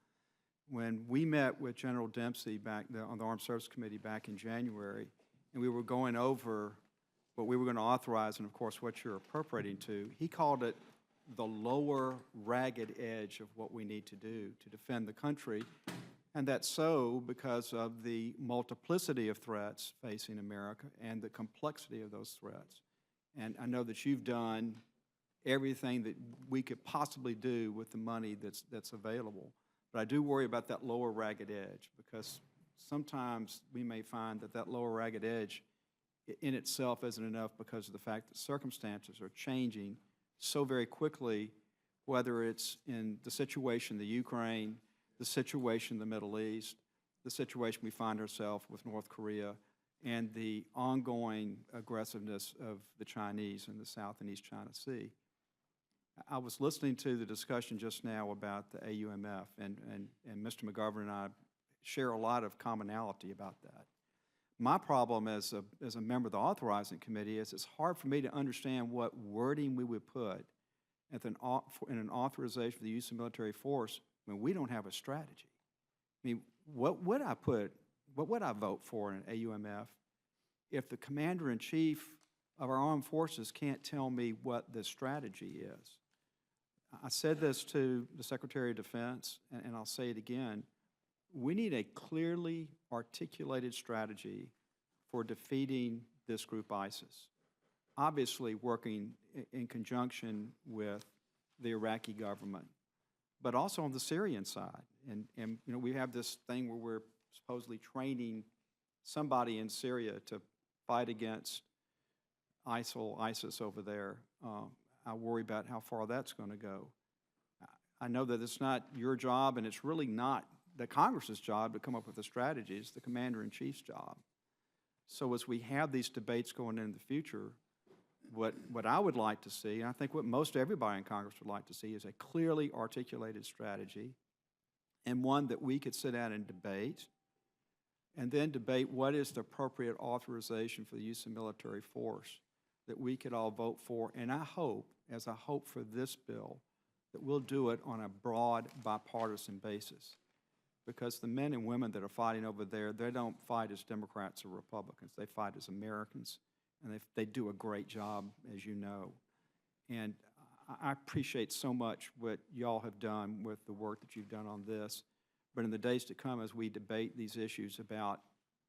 When we met with General Dempsey on the Armed Services Committee back in January, and we were going over what we were going to authorize and, of course, what you're appropriating to, he called it the lower ragged edge of what we need to do to defend the country. And that's so because of the multiplicity of threats facing America and the complexity of those threats. And I know that you've done everything that we could possibly do with the money that's available. But I do worry about that lower ragged edge, because sometimes we may find that lower ragged edge in itself isn't enough because of the fact that circumstances are changing so very quickly, whether it's in the situation in the Ukraine, the situation in the Middle East, the situation we find ourselves with North Korea, and the ongoing aggressiveness of the Chinese in the South and East China Sea. I was listening to the discussion just now about the AUMF, and Mr. McGovern and I share a lot of commonality about that. My problem as a member of the authorizing committee is it's hard for me to understand what wording we would put in an authorization for the use of military force when we don't have a strategy. I mean, what would I vote for in an AUMF if the commander-in-chief of our armed forces can't tell me what the strategy is? I said this to the Secretary of Defense, and I'll say it again. We need a clearly articulated strategy for defeating this group ISIS, obviously working in conjunction with the Iraqi government, but also on the Syrian side. And you know, we have this thing where we're supposedly training somebody in Syria to fight against ISIS over there. I worry about how far that's going to go. I know that it's not your job, and it's really not the Congress's job to come up with a strategy. It's the commander-in-chief's job. So as we have these debates going into the future, what I would like to see, and I think what most everybody in Congress would like to see, is a clearly articulated strategy, and one that we could sit down and debate, and then debate what is the appropriate authorization for the use of military force that we could all vote for. And I hope, as I hope for this bill, that we'll do it on a broad bipartisan basis. Because the men and women that are fighting over there, they don't fight as Democrats or Republicans. They fight as Americans, and they do a great job, as you know. And I appreciate so much what y'all have done with the work that you've done on this. But in the days to come, as we debate these issues about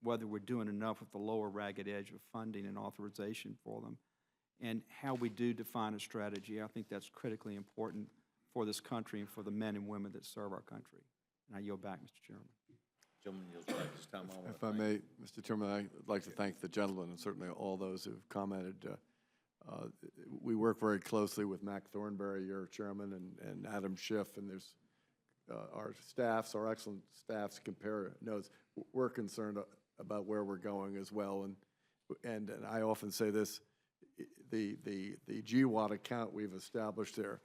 whether we're doing enough with the lower ragged edge of funding and authorization for them, and how we do define a strategy, I think that's critically important for this country and for the men and women that serve our country. And I yield back, Mr. Chairman. Gentleman yields back this time. If I may, Mr. Chairman, I'd like to thank the gentleman and certainly all those who've commented. We work very closely with Mac Thornberry, your chairman, and Adam Schiff, and there's our staffs, our excellent staffs compare notes. We're concerned about where we're going as well, and I often say this: the GWAT account we've established there,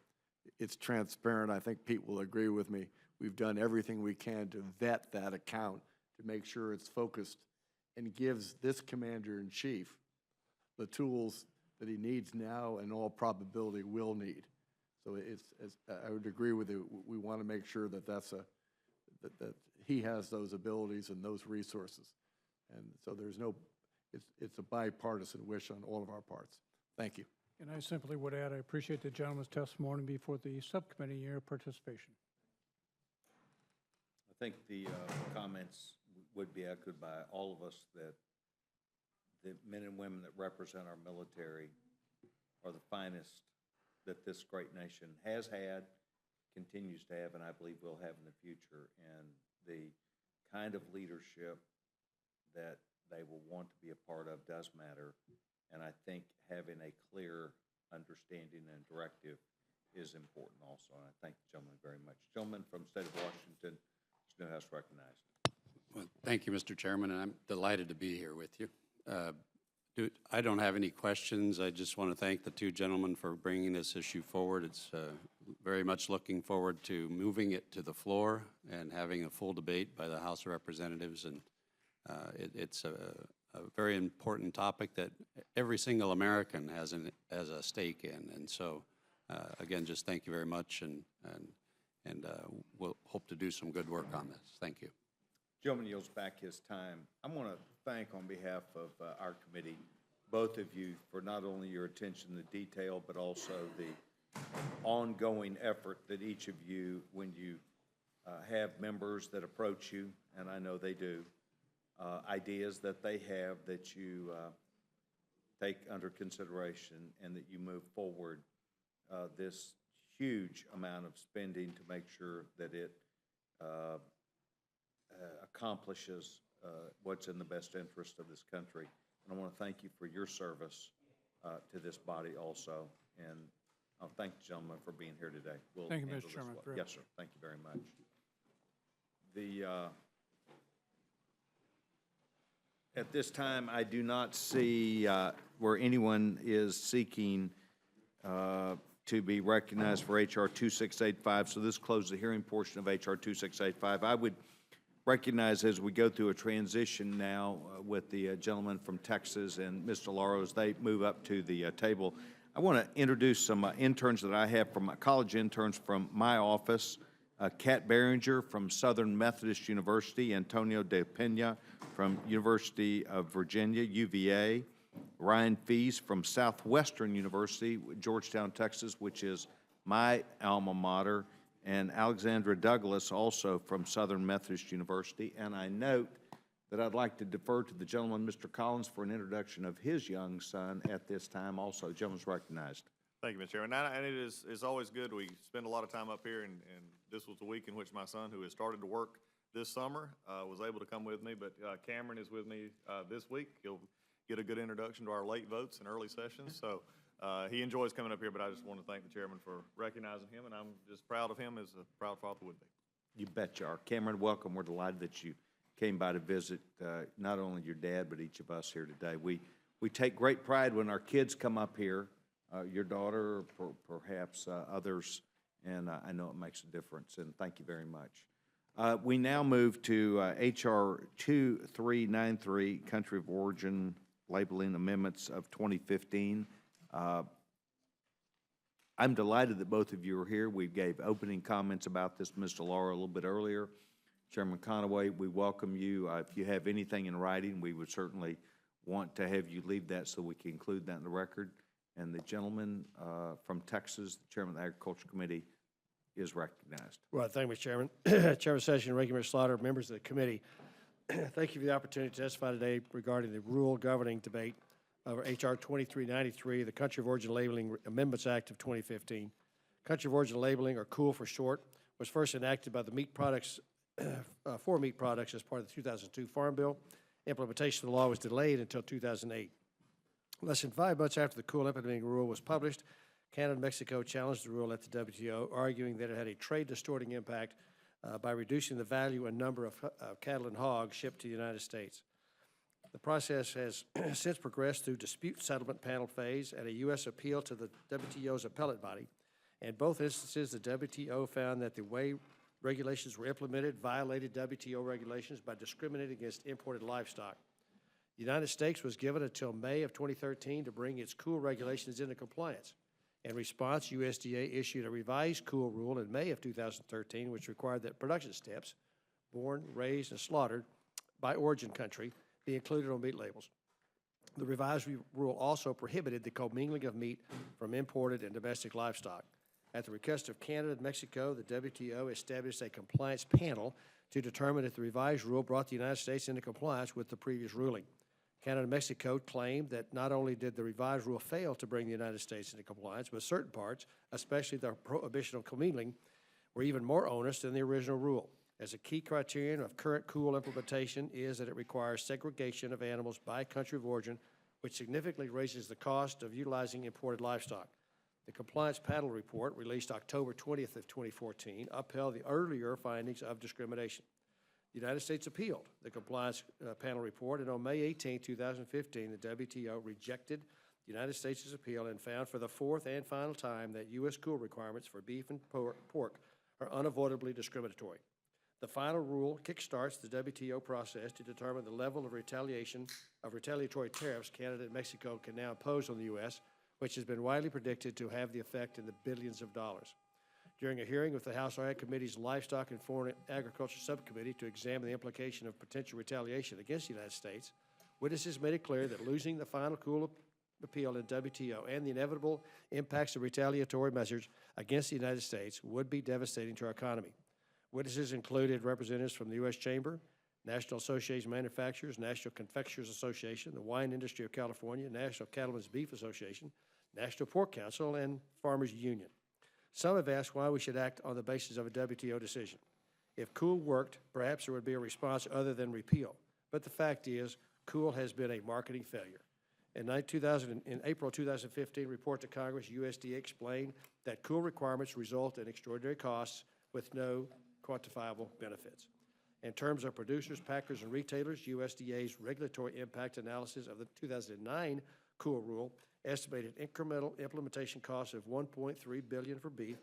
it's transparent. I think Pete will agree with me. We've done everything we can to vet that account to make sure it's focused and gives this commander-in-chief the tools that he needs now and all probability will need. So I would agree with you. We want to make sure that that he has those abilities and those resources. And so it's a bipartisan wish on all of our parts. Thank you. And I simply would add, I appreciate the gentleman's testimony before the subcommittee and your participation. I think the comments would be echoed by all of us that the men and women that represent our military are the finest that this great nation has had, continues to have, and I believe will have in the future. And the kind of leadership that they will want to be a part of does matter. And I think having a clear understanding and directive is important also. And I thank the gentleman very much. Gentleman from the state of Washington, Mr. Newhouse recognized. Well, thank you, Mr. Chairman, and I'm delighted to be here with you. I don't have any questions. I just want to thank the two gentlemen for bringing this issue forward. It's very much looking forward to moving it to the floor and having a full debate by the House of Representatives. And it's a very important topic that every single American has a stake in. And so, again, just thank you very much, and we'll hope to do some good work on this. Thank you. Gentleman yields back his time. I want to thank, on behalf of our committee, both of you for not only your attention to detail, but also the ongoing effort that each of you, when you have members that approach you, and I know they do, ideas that they have that you take under consideration and that you move forward this huge amount of spending to make sure that it accomplishes what's in the best interest of this country. And I want to thank you for your service to this body also. And I'll thank the gentleman for being here today. We'll Thank you, handle Mr. this Chairman. well. Yes, sir. Thank you very much. At this time, I do not see where anyone is seeking to be recognized for H.R. 2685, so this closes the hearing portion of H.R. 2685. I would recognize, as we go through a transition now with the gentleman from Texas and Mr. Lauro, as they move up to the table, I want to introduce some interns that I have from college interns from my office. Kat Behringer from Southern Methodist University, Antonio De Pena from University of Virginia, UVA, Ryan Fees from Southwestern University, Georgetown, Texas, which is my alma mater, and Alexandra Douglas, also from Southern Methodist University. And I note that I'd like to defer to the gentleman, Mr. Collins, for an introduction of his young son at this time also. Gentleman's recognized. Thank you, Mr. Chairman. And it's always good. We spend a lot of time up here, and this was the week in which my son, who has started to work this summer, was able to come with me. But Cameron is with me this week. He'll get a good introduction to our late votes and early sessions. So he enjoys coming up here, but I just want to thank the chairman for recognizing him, and I'm just proud of him as a proud father would be. You bet you are. Cameron, welcome. We're delighted that you came by to visit not only your dad, but each of us here today. We take great pride when our kids come up here, your daughter, or perhaps others, and I know it makes a difference, and thank you very much. We now move to H.R. 2393, Country of Origin Labeling Amendments of 2015. I'm delighted that both of you are here. We gave opening comments about this, Mr. Laura, a little bit earlier. Chairman Conaway, we welcome you. If you have anything in writing, we would certainly want to have you leave that so we can include that in the record. And the gentleman from Texas, the chairman of the Agriculture Committee, is recognized. Well, thank you, Mr. Chairman. Chairman Session, Ranking Member Slaughter, members of the committee, thank you for the opportunity to testify today regarding the rural governing debate of H.R. 2393, the Country of Origin Labeling Amendments Act of 2015. Country of Origin Labeling, or COOL for short, was first enacted by the meat products, for meat products as part of the 2002 Farm Bill. Implementation of the law was delayed until 2008. Less than 5 months after the COOL implementing rule was published, Canada and Mexico challenged the rule at the WTO, arguing that it had a trade-distorting impact by reducing the value and number of cattle and hogs shipped to the United States. The process has since progressed through dispute settlement panel phase and a U.S. appeal to the WTO's appellate body. In both instances, the WTO found that the way regulations were implemented violated WTO regulations by discriminating against imported livestock. The United States was given until May of 2013 to bring its COOL regulations into compliance. In response, USDA issued a revised COOL rule in May of 2013, which required that production steps, born, raised, and slaughtered by origin country, be included on meat labels. The revised rule also prohibited the commingling of meat from imported and domestic livestock. At the request of Canada and Mexico, the WTO established a compliance panel to determine if the revised rule brought the United States into compliance with the previous ruling. Canada and Mexico claimed that not only did the revised rule fail to bring the United States into compliance, but certain parts, especially the prohibition of commingling, were even more onerous than the original rule, as a key criterion of current COOL implementation is that it requires segregation of animals by country of origin, which significantly raises the cost of utilizing imported livestock. The Compliance Panel Report, released October 20th of 2014, upheld the earlier findings of discrimination. The United States appealed the Compliance Panel Report, and on May 18, 2015, the WTO rejected the United States' appeal and found for the fourth and final time that U.S. COOL requirements for beef and pork are unavoidably discriminatory. The final rule kickstarts the WTO process to determine the level of retaliatory tariffs Canada and Mexico can now impose on the U.S., which has been widely predicted to have the effect in the billions of dollars. During a hearing with the House Ag Committee's Livestock and Foreign Agriculture Subcommittee to examine the implication of potential retaliation against the United States, witnesses made it clear that losing the final COOL appeal in WTO and the inevitable impacts of retaliatory measures against the United States would be devastating to our economy. Witnesses included representatives from the U.S. Chamber, National Association of Manufacturers, National Confectioners Association, the Wine Industry of California, National Cattlemen's Beef Association, National Pork Council, and Farmers Union. Some have asked why we should act on the basis of a WTO decision. If COOL worked, perhaps there would be a response other than repeal. But the fact is, COOL has been a marketing failure. In April 2015 report to Congress, USDA explained that COOL requirements result in extraordinary costs with no quantifiable benefits. In terms of producers, packers, and retailers, USDA's regulatory impact analysis of the 2009 COOL rule estimated incremental implementation costs of $1.3 billion for beef,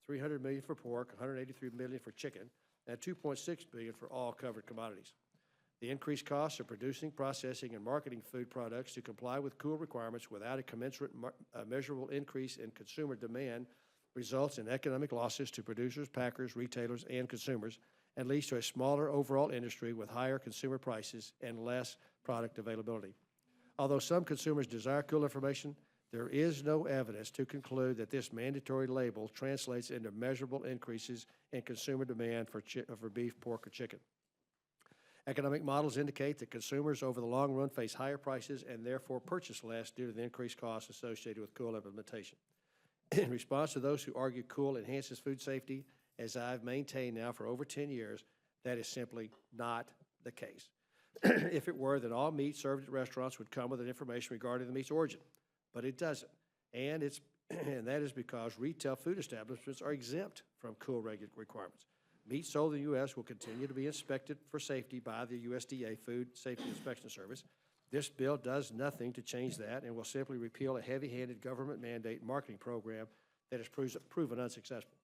$300 million for pork, $183 million for chicken, and $2.6 billion for all covered commodities. The increased costs of producing, processing, and marketing food products to comply with COOL requirements without a commensurate measurable increase in consumer demand results in economic losses to producers, packers, retailers, and consumers, and leads to a smaller overall industry with higher consumer prices and less product availability. Although some consumers desire COOL information, there is no evidence to conclude that this mandatory label translates into measurable increases in consumer demand for beef, pork, or chicken. Economic models indicate that consumers over the long run face higher prices and therefore purchase less due to the increased costs associated with COOL implementation. In response to those who argue COOL enhances food safety, as I've maintained now for over 10 years, that is simply not the case. If it were, then all meat served at restaurants would come with information regarding the meat's origin, but it doesn't. And that is because retail food establishments are exempt from COOL requirements. Meat sold in the U.S. will continue to be inspected for safety by the USDA Food Safety Inspection Service. This bill does nothing to change that and will simply repeal a heavy-handed government mandate marketing program that has proven unsuccessful.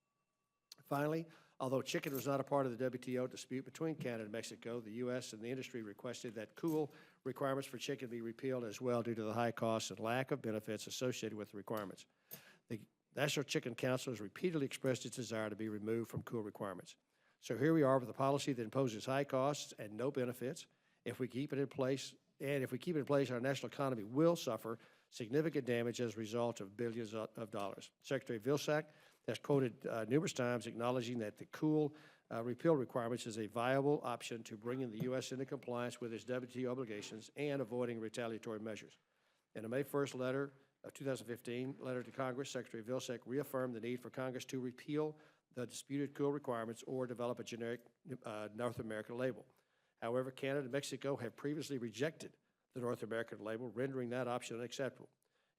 Finally, although chicken was not a part of the WTO dispute between Canada and Mexico, the U.S. and the industry requested that COOL requirements for chicken be repealed as well due to the high costs and lack of benefits associated with the requirements. The National Chicken Council has repeatedly expressed its desire to be removed from COOL requirements. So here we are with a policy that imposes high costs and no benefits. If we keep it in place, our national economy will suffer significant damage as a result of billions of dollars. Secretary Vilsack has quoted numerous times acknowledging that the COOL repeal requirements is a viable option to bringing the U.S. into compliance with its WTO obligations and avoiding retaliatory measures. In a May 1st letter of 2015 letter to Congress, Secretary Vilsack reaffirmed the need for Congress to repeal the disputed COOL requirements or develop a generic North American label. However, Canada and Mexico have previously rejected the North American label, rendering that option unacceptable.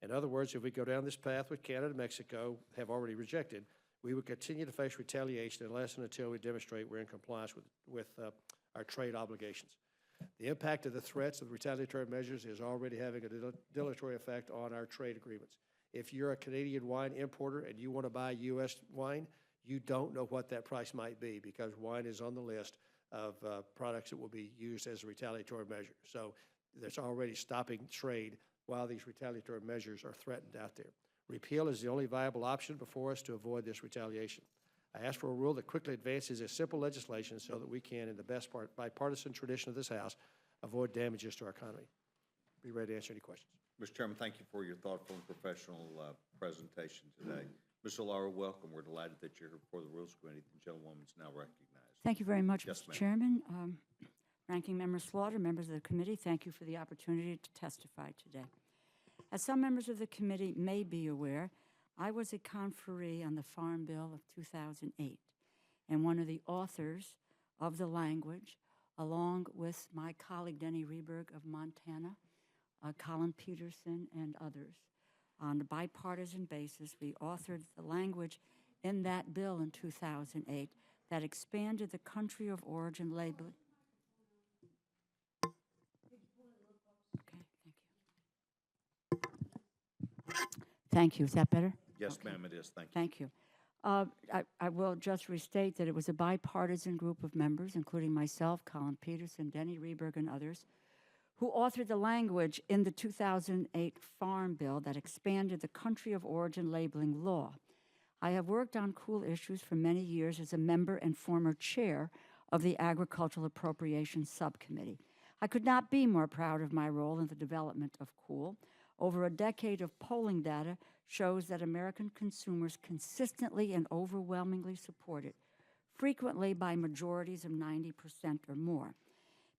In other words, if we go down this path with Canada and Mexico have already rejected, we would continue to face retaliation unless and until we demonstrate we're in compliance with our trade obligations. The impact of the threats of retaliatory measures is already having a dilatory effect on our trade agreements. If you're a Canadian wine importer and you want to buy U.S. wine, you don't know what that price might be because wine is on the list of products that will be used as a retaliatory measure. So that's already stopping trade while these retaliatory measures are threatened out there. Repeal is the only viable option before us to avoid this retaliation. I ask for a rule that quickly advances a simple legislation so that we can, in the best bipartisan tradition of this House, avoid damages to our economy. Be ready to answer any questions. Mr. Chairman, thank you for your thoughtful and professional presentation today. Ms. O'Lara, welcome. We're delighted that you're here before the Rules Committee. The gentlewoman is now recognized. Thank you very much, Yes, Mr. ma'am. Chairman. Ranking Member Slaughter, members of the committee, thank you for the opportunity to testify today. As some members of the committee may be aware, I was a conferee on the Farm Bill of 2008. and one of the authors of the language, along with my colleague Denny Rehberg of Montana, Colin Peterson, and others. On a bipartisan basis, we authored the language in that bill in 2008 that expanded the country of origin labeling. Okay, thank you. Thank you. Is that better? Yes, ma'am, it is. Thank you. Thank you. I will just restate that it was a bipartisan group of members, including myself, Colin Peterson, Denny Rehberg, and others, who authored the language in the 2008 Farm Bill that expanded the country of origin labeling law. I have worked on cool issues for many years as a member and former chair of the Agricultural Appropriations Subcommittee. I could not be more proud of my role in the development of cool. Over a decade of polling data shows that American consumers consistently and overwhelmingly support it, frequently by majorities of 90% or more.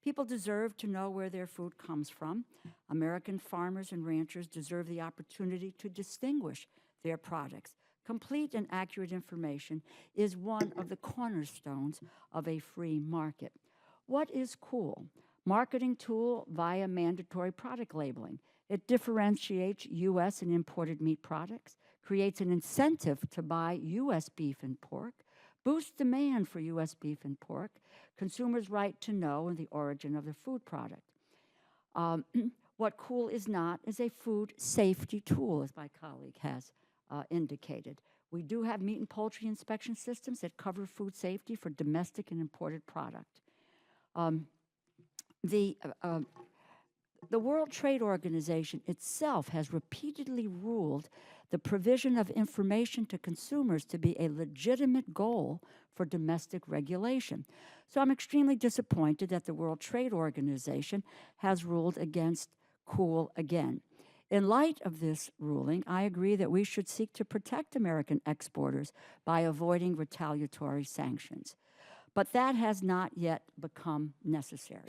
People deserve to know where their food comes from. American farmers and ranchers deserve the opportunity to distinguish their products. Complete and accurate information is one of the cornerstones of a free market. What is cool? Marketing tool via mandatory product labeling. It differentiates U.S. and imported meat products, creates an incentive to buy U.S. beef and pork, boosts demand for U.S. beef and pork, consumers' right to know the origin of the food product. What cool is not is a food safety tool, as my colleague has indicated. We do have meat and poultry inspection systems that cover food safety for domestic and imported product. The World Trade Organization itself has repeatedly ruled the provision of information to consumers to be a legitimate goal for domestic regulation. So I'm extremely disappointed that the World Trade Organization has ruled against cool again. In light of this ruling, I agree that we should seek to protect American exporters by avoiding retaliatory sanctions. But that has not yet become necessary.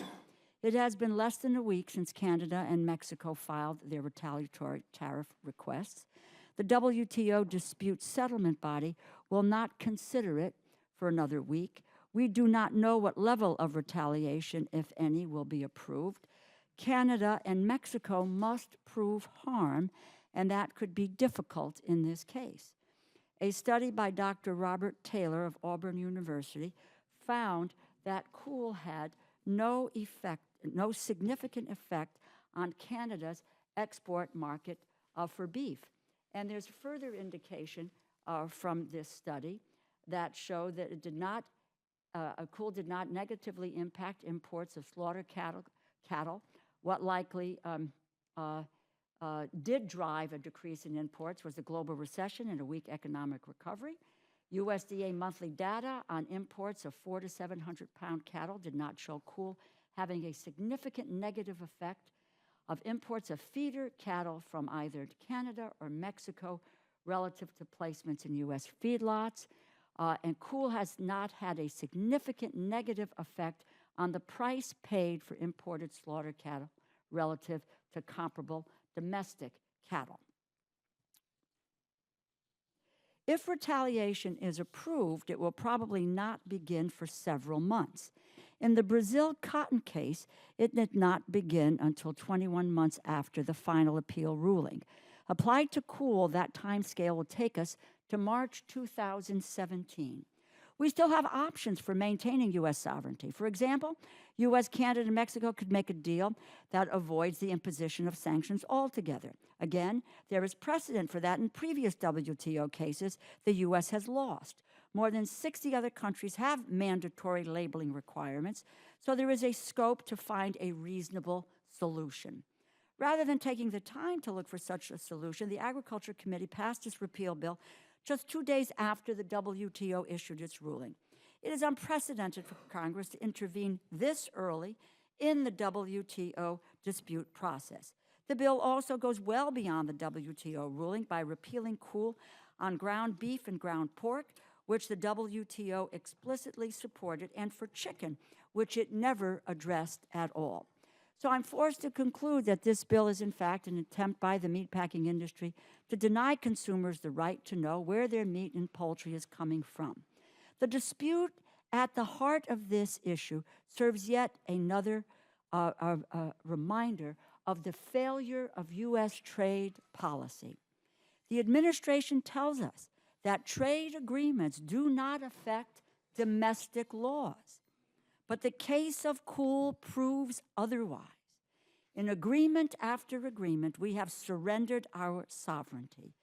It has been less than a week since Canada and Mexico filed their retaliatory tariff requests. The WTO dispute settlement body will not consider it for another week. We do not know what level of retaliation, if any, will be approved. Canada and Mexico must prove harm, and that could be difficult in this case. A study by Dr. Robert Taylor of Auburn University found that cool had no significant effect on Canada's export market for beef. And there's further indication from this study that showed that it did not, cool did not negatively impact imports of slaughter cattle. What likely did drive a decrease in imports was the global recession and a weak economic recovery. USDA monthly data on imports of 400 to 700 pound cattle did not show cool having a significant negative effect of imports of feeder cattle from either Canada or Mexico relative to placements in U.S. feedlots. And cool has not had a significant negative effect on the price paid for imported slaughter cattle relative to comparable domestic cattle. If retaliation is approved, it will probably not begin for several months. In the Brazil cotton case, it did not begin until 21 months after the final appeal ruling. Applied to cool, that time scale will take us to March 2017. We still have options for maintaining U.S. sovereignty. For example, U.S., Canada, and Mexico could make a deal that avoids the imposition of sanctions altogether. Again, there is precedent for that in previous WTO cases the U.S. has lost. More than 60 other countries have mandatory labeling requirements, so there is a scope to find a reasonable solution. Rather than taking the time to look for such a solution, the Agriculture Committee passed this repeal bill just 2 days after the WTO issued its ruling. It is unprecedented for Congress to intervene this early in the WTO dispute process. The bill also goes well beyond the WTO ruling by repealing cool on ground beef and ground pork, which the WTO explicitly supported, and for chicken, which it never addressed at all. So I'm forced to conclude that this bill is in fact an attempt by the meatpacking industry to deny consumers the right to know where their meat and poultry is coming from. The dispute at the heart of this issue serves yet another reminder of the failure of U.S. trade policy. The administration tells us that trade agreements do not affect domestic laws, but the case of Cool proves otherwise. In agreement after agreement, we have surrendered our sovereignty.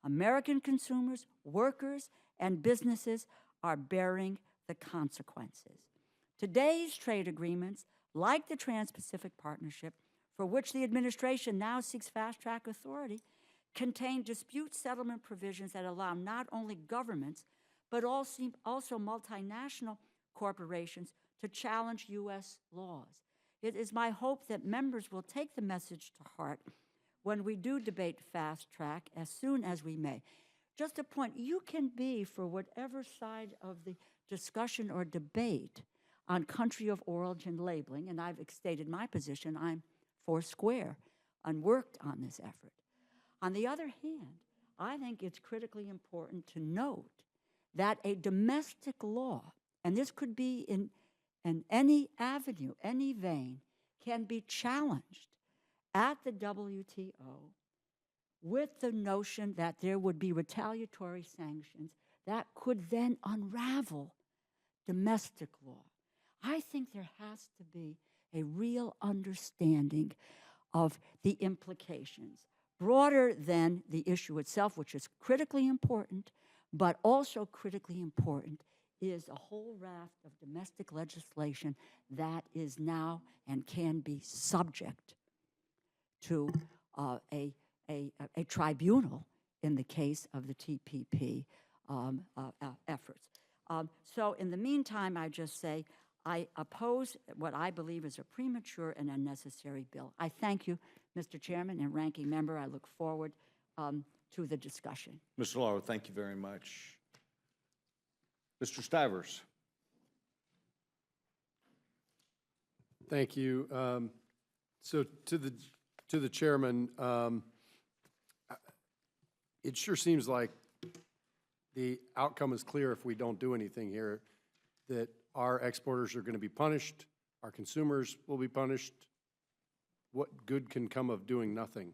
American consumers, workers, and businesses are bearing the consequences. Today's trade agreements, like the Trans-Pacific Partnership, for which the administration now seeks fast-track authority, contain dispute settlement provisions that allow not only governments, but also multinational corporations to challenge U.S. laws. It is my hope that members will take the message to heart when we do debate fast track as soon as we may. Just a point, you can be for whatever side of the discussion or debate on country of origin labeling, and I've stated my position, I'm foursquare and worked on this effort. On the other hand, I think it's critically important to note that a domestic law, and this could be in any avenue, any vein, can be challenged at the WTO with the notion that there would be retaliatory sanctions that could then unravel domestic law. I think there has to be a real understanding of the implications, broader than the issue itself, which is critically important, but also critically important is a whole raft of domestic legislation that is now and can be subject to a tribunal in the case of the TPP efforts. So in the meantime, I just say I oppose what I believe is a premature and unnecessary bill. I thank you, Mr. Chairman and Ranking Member. I look forward to the discussion. Mr. Lauer, thank you very much. Mr. Stivers. Thank you. So to the chairman, it sure seems like the outcome is clear if we don't do anything here, that our exporters are going to be punished, our consumers will be punished. What good can come of doing nothing?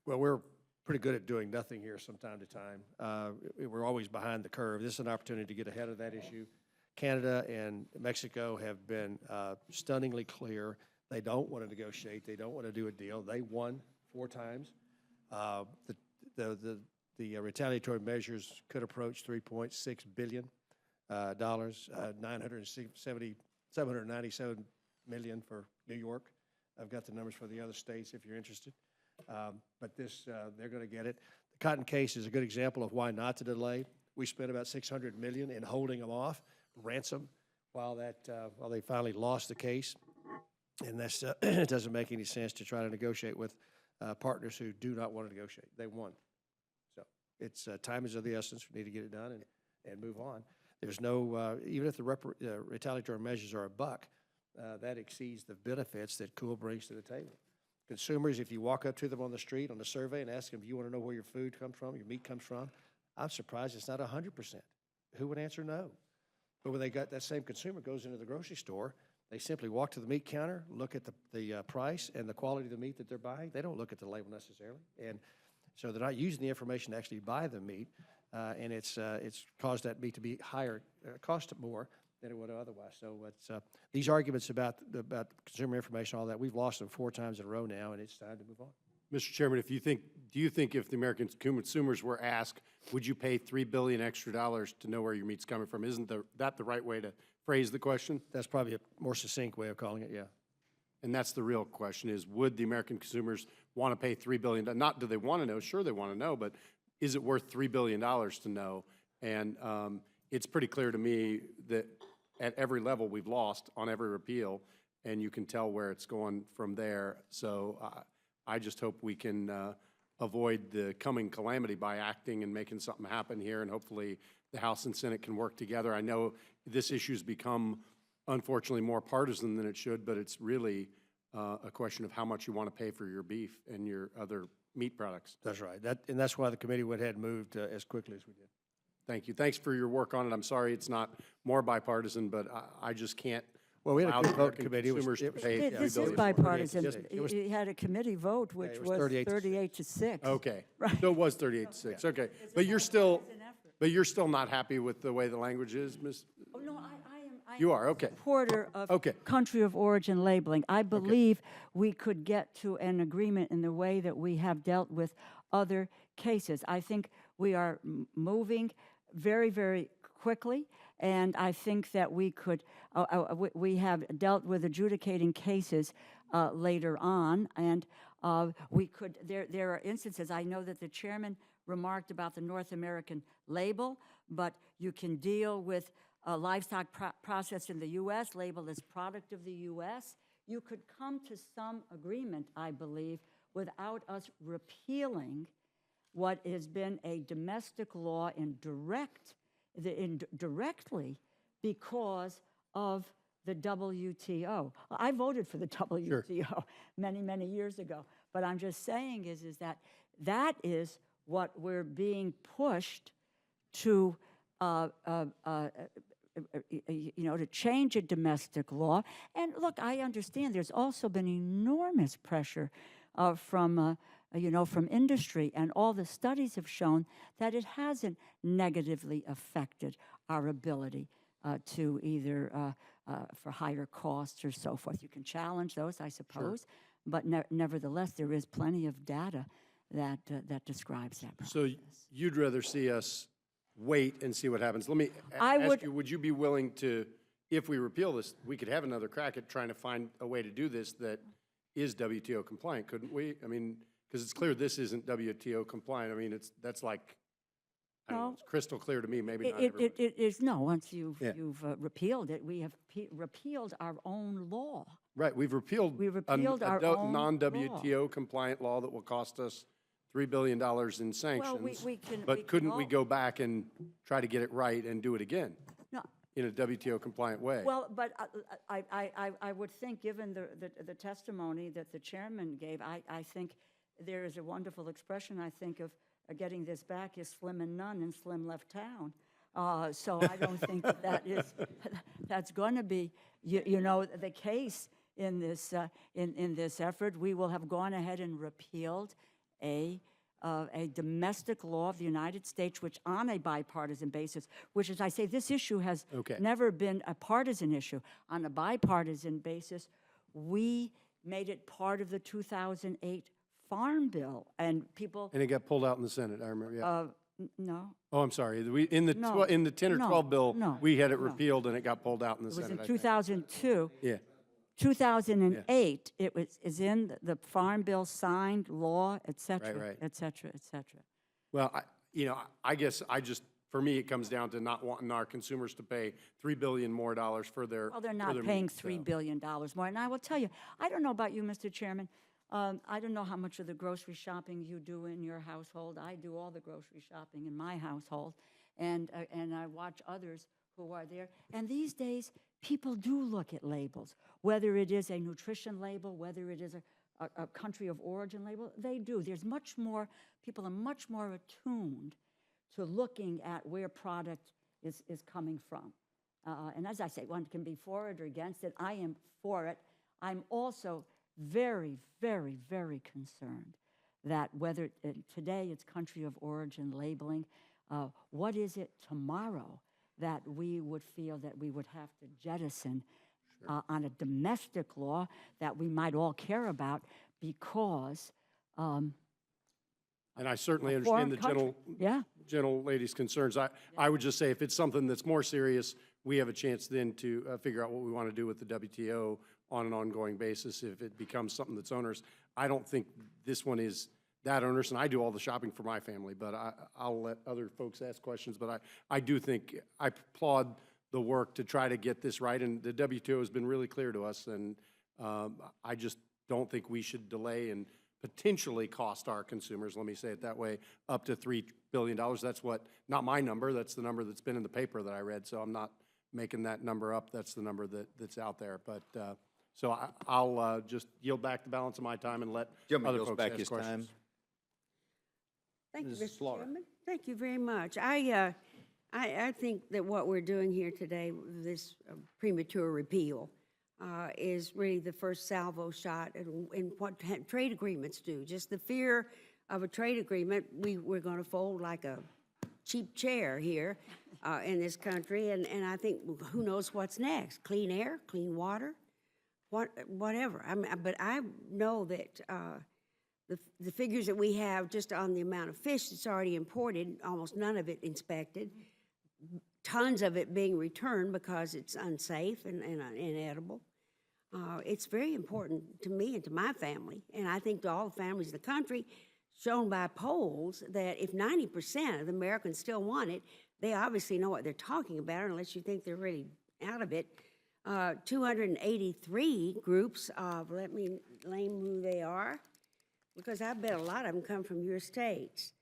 Well, we're pretty good at doing nothing here from time to time. We're always behind the curve. This is an opportunity to get ahead of that issue. Canada and Mexico have been stunningly clear. They don't want to negotiate. They don't want to do a deal. They won 4 times. The retaliatory measures could approach $3.6 billion, $797 million for New York. I've got the numbers for the other states if you're interested. But this, they're going to get it. The cotton case is a good example of why not to delay. We spent about $600 million in holding them off, ransom, while they finally lost the case. And that's, it doesn't make any sense to try to negotiate with partners who do not want to negotiate. They won. So it's time is of the essence. We need to get it done and move on. There's no, even if the retaliatory measures are $1, that exceeds the benefits that Cool brings to the table. Consumers, if you walk up to them on the street on a survey and ask them, do you want to know where your food comes from, your meat comes from? I'm surprised it's not 100%. Who would answer no? But when that same consumer goes into the grocery store, they simply walk to the meat counter, look at the price and the quality of the meat that they're buying. They don't look at the label necessarily. And so they're not using the information to actually buy the meat, and it's caused that meat to be higher, cost more than it would otherwise. So it's, these arguments about consumer information, all that, we've lost them 4 times in a row now, and it's time to move on. Mr. Chairman, do you think if the American consumers were asked, would you pay $3 billion extra to know where your meat's coming from? Isn't that the right way to phrase the question? That's probably a more succinct way of calling it, yeah. And that's the real question is, would the American consumers want to pay $3 billion? Not do they want to know, sure they want to know, but is it worth $3 billion to know? And it's pretty clear to me that at every level we've lost on every repeal, and you can tell where it's going from there. So I just hope we can avoid the coming calamity by acting and making something happen here, and hopefully the House and Senate can work together. I know this issue's become, unfortunately, more partisan than it should, but it's really a question of how much you want to pay for your beef and your other meat products. That's right. And that's why the committee went ahead and moved as quickly as we did. thank you. Thanks for your work on it. I'm sorry it's not more bipartisan, but I just can't Well, we had a allow good the vote American committee. It was- consumers it to was- pay yeah, $3 This is billion. bipartisan. It was- You had a committee vote, which it was was 38 to 38 to 6. Okay. Right. So it was 38 to 6, okay. But you're still, not happy with the way the language is, Ms.? Oh, no, I am. You are, okay. Supporter of Okay. country of origin labeling. I believe we could get to an agreement in the way that we have dealt with other cases. I think we are moving very, very quickly, and I think that we could, we have dealt with adjudicating cases later on, and we could, there are instances, I know that the chairman remarked about the North American label, but you can deal with livestock processed in the U.S., labeled as product of the U.S. You could come to some agreement, I believe, without us repealing what has been a domestic law directly because of the WTO. I voted for the WTO many, many years ago, but I'm just saying is that is what we're being pushed to, to change a domestic law. And look, I understand there's also been enormous pressure from industry, and all the studies have shown that it hasn't negatively affected our ability to either for higher costs or so forth. You can challenge those, I suppose, but nevertheless, there is plenty of data that describes that process. So you'd rather see us wait and see what happens. Let me I ask you, would you be willing to, if we repeal this, we could have another crack at trying to find a way to do this that is WTO compliant, couldn't we? I mean, because it's clear this isn't WTO compliant. I mean, that's like, I don't know, it's crystal clear to me, maybe not everybody. It is, no, once you've repealed it, we have repealed our own law. Right, we've repealed our own non-WTO compliant law that will cost us $3 billion in sanctions. But couldn't we go back and try to get it right and do it again No. in a WTO compliant way? Well, but I would think, given the testimony that the chairman gave, I think there is a wonderful expression, I think, of getting this back is slim and none, and slim left town. So I don't think that is, that's going to be, the case in this effort. We will have gone ahead and repealed a domestic law of the United States, which on a bipartisan basis, which, as I say, this issue has never been a partisan issue. On a bipartisan basis, we made it part of the 2008 Farm Bill, and people. And it got pulled out in the Senate, I remember, yeah. No. Oh, I'm sorry. In the 10 or 12 bill, we had it repealed and it got pulled out in the Senate. It was in 2002. Yeah. 2008, it is in the Farm Bill signed law, et cetera, Right. et cetera, et cetera. Well, I guess for me, it comes down to not wanting our consumers to pay $3 billion more for their. Well, they're not paying $3 billion more. And I will tell you, I don't know about you, Mr. Chairman. I don't know how much of the grocery shopping you do in your household. I do all the grocery shopping in my household, and I watch others who are there. And these days, people do look at labels, whether it is a nutrition label, whether it is a country of origin label. They do. There's much more. People are much more attuned to looking at where product is coming from. And as I say, one can be for it or against it. I am for it. I'm also very, very, very concerned that whether today it's country of origin labeling, what is it tomorrow that we would feel that we would have to jettison on a domestic law that we might all care about because And I certainly understand the gentle lady's concerns. I would just say if it's something that's more serious, we have a chance then to figure out what we want to do with the WTO on an ongoing basis if it becomes something that's onerous. I don't think this one is that onerous, and I do all the shopping for my family, but I'll let other folks ask questions. But I do think, I applaud the work to try to get this right, and the WTO has been really clear to us, and I just don't think we should delay and potentially cost our consumers, let me say it that way, up to $3 billion. That's not my number, that's the number that's been in the paper that I read, so I'm not making that number up. That's the number that's out there. But so I'll just yield back the balance of my time and let other folks ask questions. Thank you, Mr. Chairman. Thank you very much. I I think that what we're doing here today, with this premature repeal, is really the first salvo shot in what trade agreements do. Just the fear of a trade agreement, we're going to fold like a cheap chair here in this country, and I think who knows what's next? Clean air, clean water, whatever. But I know that the figures that we have just on the amount of fish that's already imported, almost none of it inspected, tons of it being returned because it's unsafe and inedible. It's very important to me and to my family, and I think to all the families in the country, shown by polls that if 90% of the Americans still want it, they obviously know what they're talking about, unless you think they're really out of it. 283 groups of, let me name who they are, because I bet a lot of them come from your states.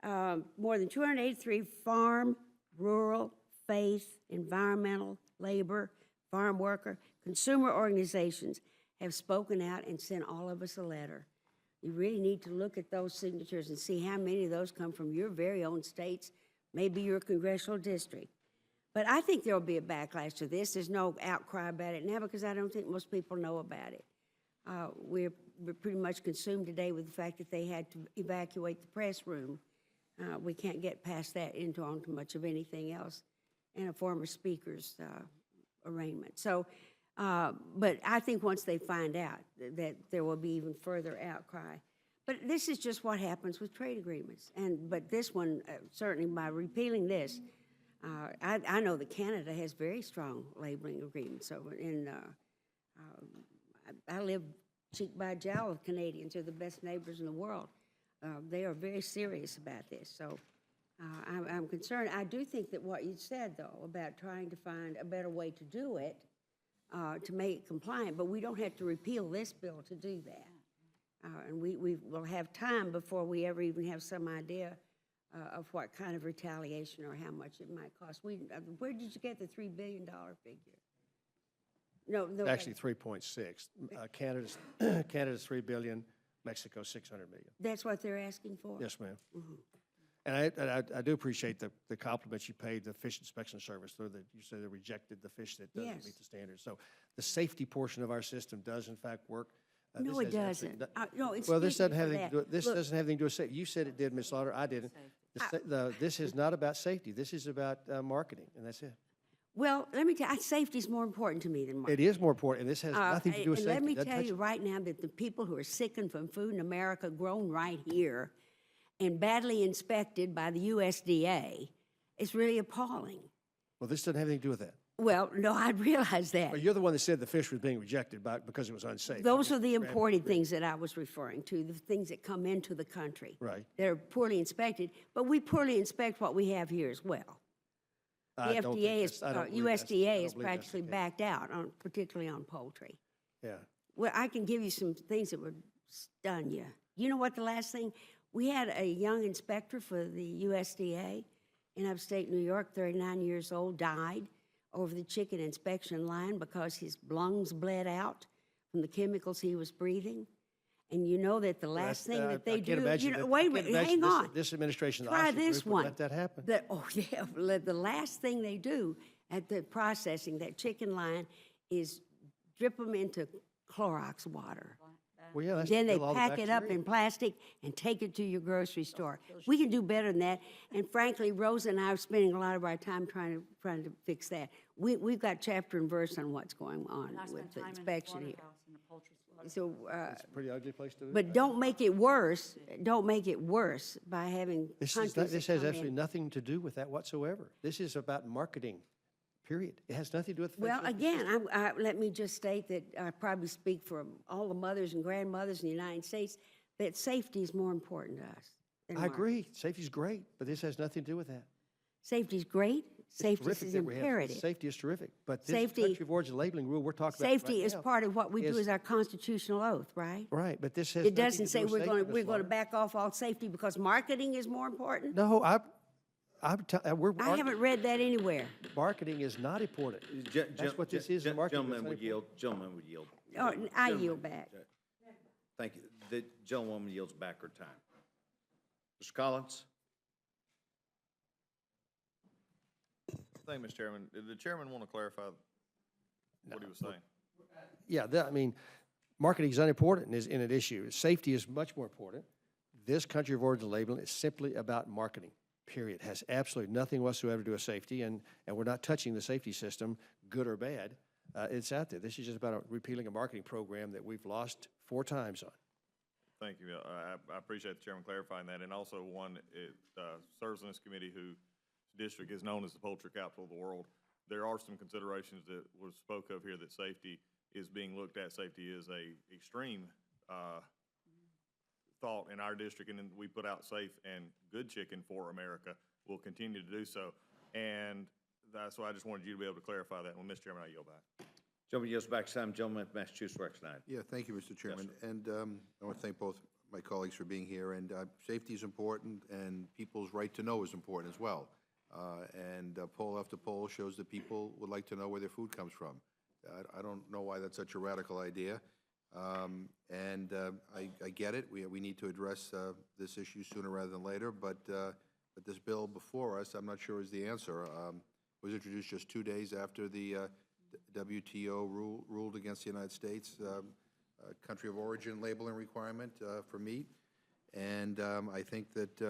More than 283 farm, rural, faith, environmental, labor, farm worker, consumer organizations have spoken out and sent all of us a letter. You really need to look at those signatures and see how many of those come from your very own states, maybe your congressional district. But I think there will be a backlash to this. There's no outcry about it now because I don't think most people know about it. We're pretty much consumed today with the fact that they had to evacuate the press room. We can't get past that onto much of anything else in a former speaker's arraignment. So, but I think once they find out that there will be even further outcry. But this is just what happens with trade agreements. But this one, certainly by repealing this, I know that Canada has very strong labeling agreements. So I live cheek by jowl with Canadians. They're the best neighbors in the world. They are very serious about this. So I'm concerned. I do think that what you said, though, about trying to find a better way to do it, to make it compliant, but we don't have to repeal this bill to do that. And we will have time before we ever even have some idea of what kind of retaliation or how much it might cost. Where did you get the $3 billion figure? No, Actually, 3.6. Canada's $3 billion, Mexico $600 million. That's what they're asking for? Yes, ma'am. Mm-hmm. And I do appreciate the compliments you paid the Fish Inspection Service. You said they rejected the fish that doesn't Yes. meet the standards. So the safety portion of our system does in fact work. No, it doesn't. No, Well, this doesn't excuse me have for anything to do, this Look, doesn't have anything to do with safety. You said it did, Ms. Slaughter. I didn't. This is not about safety. This is about marketing, and that's it. Well, let me tell you, safety is more important to me than marketing. It is more important, and this has nothing to do with And safety. let me Doesn't tell touch you it. right now that the people who are sickened from food in America grown right here and badly inspected by the USDA is really appalling. Well, this doesn't have anything to do with that. Well, no, I realize that. Well, you're the one that said the fish was being rejected because it was unsafe. Those are the imported things that I was referring to, the things that come into the country. Right. They're poorly inspected, but we poorly inspect what we have here as well. The I don't think FDA is, that's- I don't believe that's- I USDA don't is believe that's the practically case. backed out, particularly on poultry. Yeah. Well, I can give you some things that would stun you. You know what the last thing? We had a young inspector for the USDA in upstate New York, 39 years old, died over the chicken inspection line because his lungs bled out from the chemicals he was breathing. And you know that the last thing that they do, wait a minute, hang on. This administration, Try this one. let that happen. Oh, yeah, the last thing they do at the processing, that chicken line, is drip them into Clorox water. Well, yeah, that's Then to they kill all the pack it up bacteria. in plastic and take it to your grocery store. We can do better than that. And frankly, Rosa and I are spending a lot of our time trying to fix that. We've got chapter and verse on what's going on with the inspection here. So, It's a pretty ugly place to live. but don't make it worse. Don't make it worse by having This countries has that come absolutely in. nothing to do with that whatsoever. This is about marketing, period. It has nothing to do with. Well, facial again, let me just state that I probably speak for all the mothers and grandmothers in the United States, that safety is more important to us than I marketing. agree. Safety's great, but this has nothing to do with that. Safety's great. It's Safety terrific is that we have- imperative. Safety is terrific, but this Safety- country of origin labeling rule we're talking about Safety right is now part of what we do is- as our constitutional oth, right? Right, but this has It nothing to doesn't do say with we're safety, going Ms. to Slaughter. back off all safety because marketing is more important. No, I haven't read that anywhere. marketing is not important. That's what this is, marketing. Gentlemen would yield, gentlemen would yield. Oh, I yield back. Thank you. The gentlewoman yields back her time. Mr. Collins? Thank you, Mr. Chairman. Did the chairman want to clarify what he was saying? Yeah, I mean, marketing is unimportant and is in an issue. Safety is much more important. This country of origin labeling is simply about marketing, period. Has absolutely nothing whatsoever to do with safety, and we're not touching the safety system, good or bad. It's out there. This is just about repealing a marketing program that we've lost 4 times on. Thank you. I appreciate the chairman clarifying that. And also one, it serves on this committee whose district is known as the poultry capital of the world. There are some considerations that was spoke of here that safety is being looked at. Safety is a extreme thought in our district, and then we put out safe and good chicken for America. We'll continue to do so. And that's why I just wanted you to be able to clarify that. Well, Mr. Chairman, I yield back. Gentleman yields back time. Gentleman of Massachusetts recognized. Yeah, thank you, Mr. Chairman. And I want to thank both my colleagues for being here. And safety is important, and people's right to know is important as well. And poll after poll shows that people would like to know where their food comes from. I don't know why that's such a radical idea. I get it. We need to address this issue sooner rather than later. But this bill before us, I'm not sure is the answer. It was introduced just 2 days after the WTO ruled against the United States country of origin labeling requirement for meat. And I think that,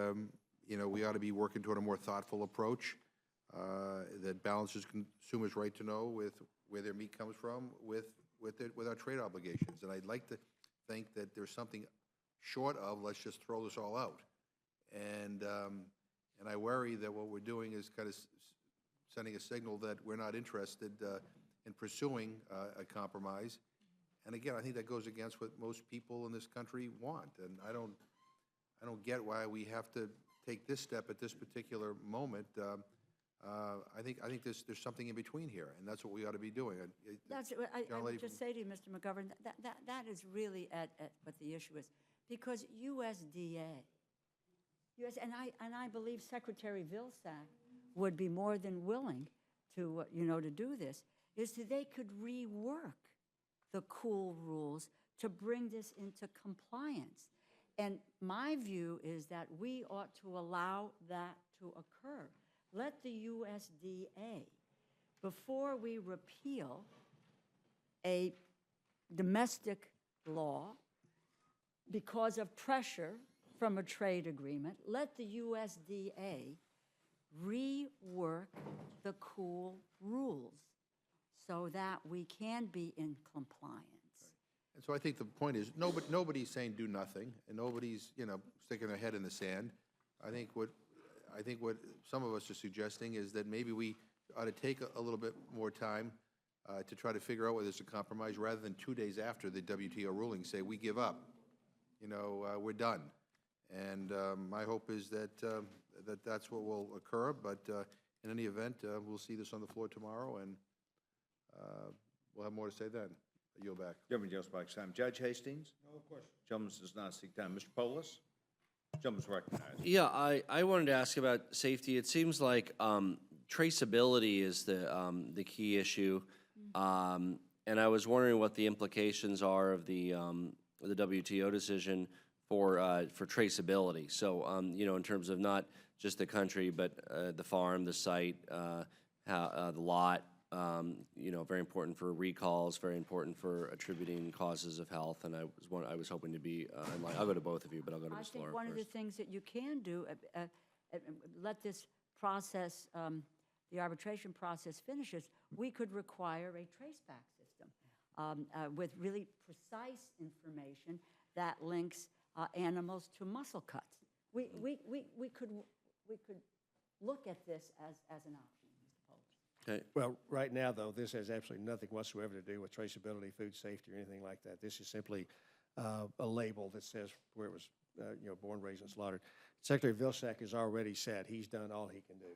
we ought to be working toward a more thoughtful approach that balances consumers' right to know with where their meat comes from with our trade obligations. And I'd like to think that there's something short of, let's just throw this all out. And I worry that what we're doing is kind of sending a signal that we're not interested in pursuing a compromise. And again, I think that goes against what most people in this country want. And I don't get why we have to take this step at this particular moment. I think there's something in between here, and that's what we ought to be doing. I would just say to you, Mr. McGovern, that is really at what the issue is. Because USDA, and I believe Secretary Vilsack would be more than willing to, to do this, is that they could rework the cool rules to bring this into compliance. And my view is that we ought to allow that to occur. Let the USDA, before we repeal a domestic law because of pressure from a trade agreement, let the USDA rework the cool rules so that we can be in compliance. And so I think the point is, nobody's saying do nothing, and nobody's, sticking their head in the sand. I think what some of us are suggesting is that maybe we ought to take a little bit more time to try to figure out whether there's a compromise, rather than 2 days after the WTO ruling say, we give up, we're done. And my hope is that that's what will occur, but in any event, we'll see this on the floor tomorrow, and we'll have more to say then. I yield back. Gentleman yields back time. Judge Hastings? No question. Gentleman does not seek time. Mr. Polis? Gentleman's recognized. Yeah, I wanted to ask about safety. It seems like traceability is the key issue, and I was wondering what the implications are of the WTO decision for traceability. So, in terms of not just the country, but the farm, the site, the lot. Very important for recalls, very important for attributing causes of health, and I was hoping to be in line. I'll go to both of you, but I'll go to Ms. Laura first. I think one of the things that you can do, let this process, the arbitration process finishes, we could require a traceback system with really precise information that links animals to muscle cuts. We could look at this as an option. Okay. Well, right now, though, this has absolutely nothing whatsoever to do with traceability, food safety, or anything like that. This is simply a label that says where it was, born, raised, and slaughtered. Secretary Vilsack has already said he's done all he can do.